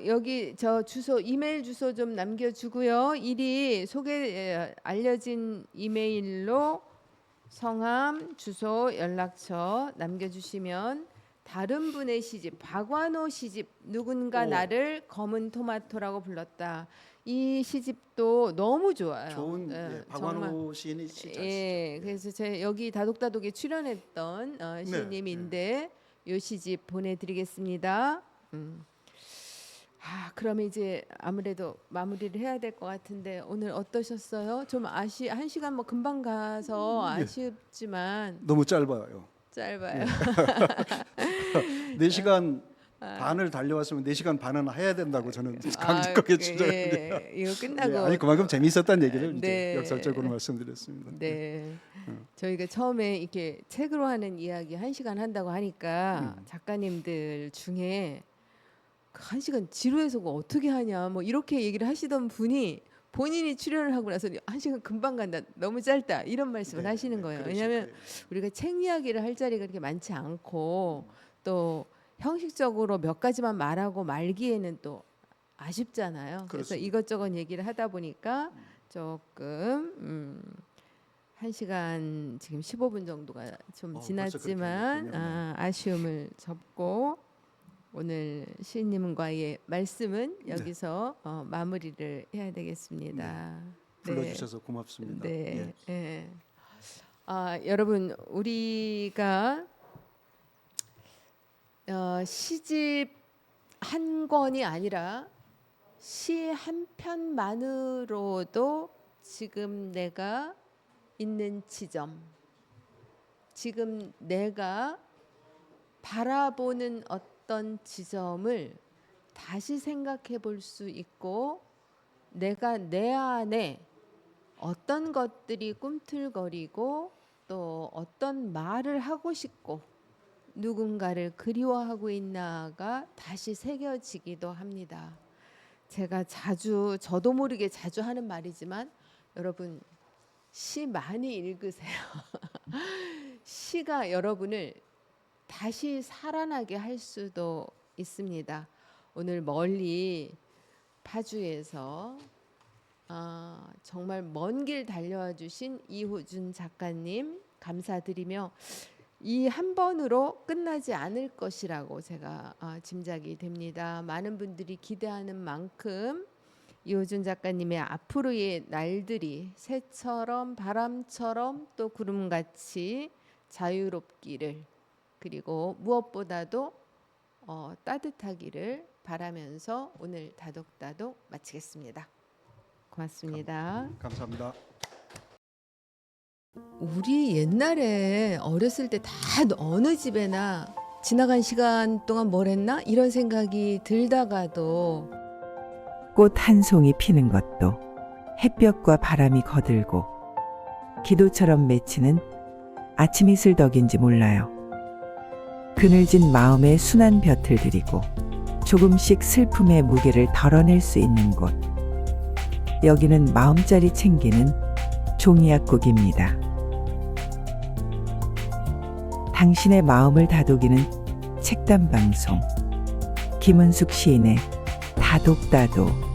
여기 저 주소 이메일 주소 좀 남겨주고요. 일이 알려진 이메일로 성함, 주소, 연락처 남겨주시면 다른 분의 시집, 박완호 시집 누군가 오. 나를 검은 토마토라고 불렀다. 이 시집도 너무 좋아요. 좋은 정말. 박완호 시인이 시잘 예, 그래서 제 여기 다독다독에 출연했던 시인님인데 이 시집 보내드리겠습니다. 그러면 이제 아무래도 마무리를 해야 될 것 같은데 오늘 어떠셨어요? 좀 한 시간 뭐 금방 가서 아쉽지만 너무 짧아요. 짧아요. 4시간 반을 달려왔으면 4시간 반은 해야 된다고 저는 강력하게 주장합니다. 이거 끝나고 아니 그만큼 재미있었다는 얘기를 이제 네. 역설적으로 말씀드렸습니다. 네. 저희가 처음에 이렇게 책으로 하는 이야기 1시간 한다고 하니까 작가님들 중에 그 1시간 지루해서 그거 어떻게 하냐 뭐 이렇게 얘기를 하시던 분이 본인이 출연을 하고 나서 1시간 금방 간다. 너무 짧다. 이런 말씀을 하시는 거예요. 그러실 왜냐하면 거예요. 우리가 책 이야기를 할 자리가 그렇게 많지 않고 또 형식적으로 몇 가지만 말하고 말기에는 또 아쉽잖아요. 그래서 그렇습니다. 이것저것 얘기를 하다 보니까 조금 1시간 지금 15분 정도가 좀 벌써 지났지만 그렇게 됐군요. 아쉬움을 접고 오늘 시인님과의 말씀은 네. 여기서 마무리를 해야 되겠습니다. 불러주셔서 고맙습니다. 네. 예. 예. 여러분 우리가 시집 한 권이 아니라 시 한 편만으로도 지금 내가 있는 지점, 지금 내가 바라보는 어떤 지점을 다시 생각해 볼 수 있고 내가 내 안에 어떤 것들이 꿈틀거리고 또 어떤 말을 하고 싶고 누군가를 그리워하고 있나가 다시 새겨지기도 합니다. 제가 저도 모르게 자주 하는 말이지만 여러분 시 많이 읽으세요. 시가 여러분을 다시 살아나게 할 수도 있습니다. 오늘 멀리 파주에서 정말 먼 길 달려와 주신 이호준 작가님 감사드리며 이 한 번으로 끝나지 않을 것이라고 제가 짐작이 됩니다. 많은 분들이 기대하는 만큼 이호준 작가님의 앞으로의 날들이 새처럼 바람처럼 또 구름같이 자유롭기를 그리고 무엇보다도 따뜻하기를 바라면서 오늘 다독다독 마치겠습니다. 고맙습니다. 감사합니다. 우리 옛날에 어렸을 때 다 어느 집에나 지나간 시간 동안 뭘 했나 이런 생각이 들다가도 꽃 한 송이 피는 것도 햇볕과 바람이 거들고 기도처럼 맺히는 아침 이슬 덕인지 몰라요. 그늘진 마음에 순한 볕을 들이고 조금씩 슬픔의 무게를 덜어낼 수 있는 곳. 여기는 마음자리 챙기는 종이약국입니다. 당신의 마음을 다독이는 책담 방송 김은숙 시인의 다독다독.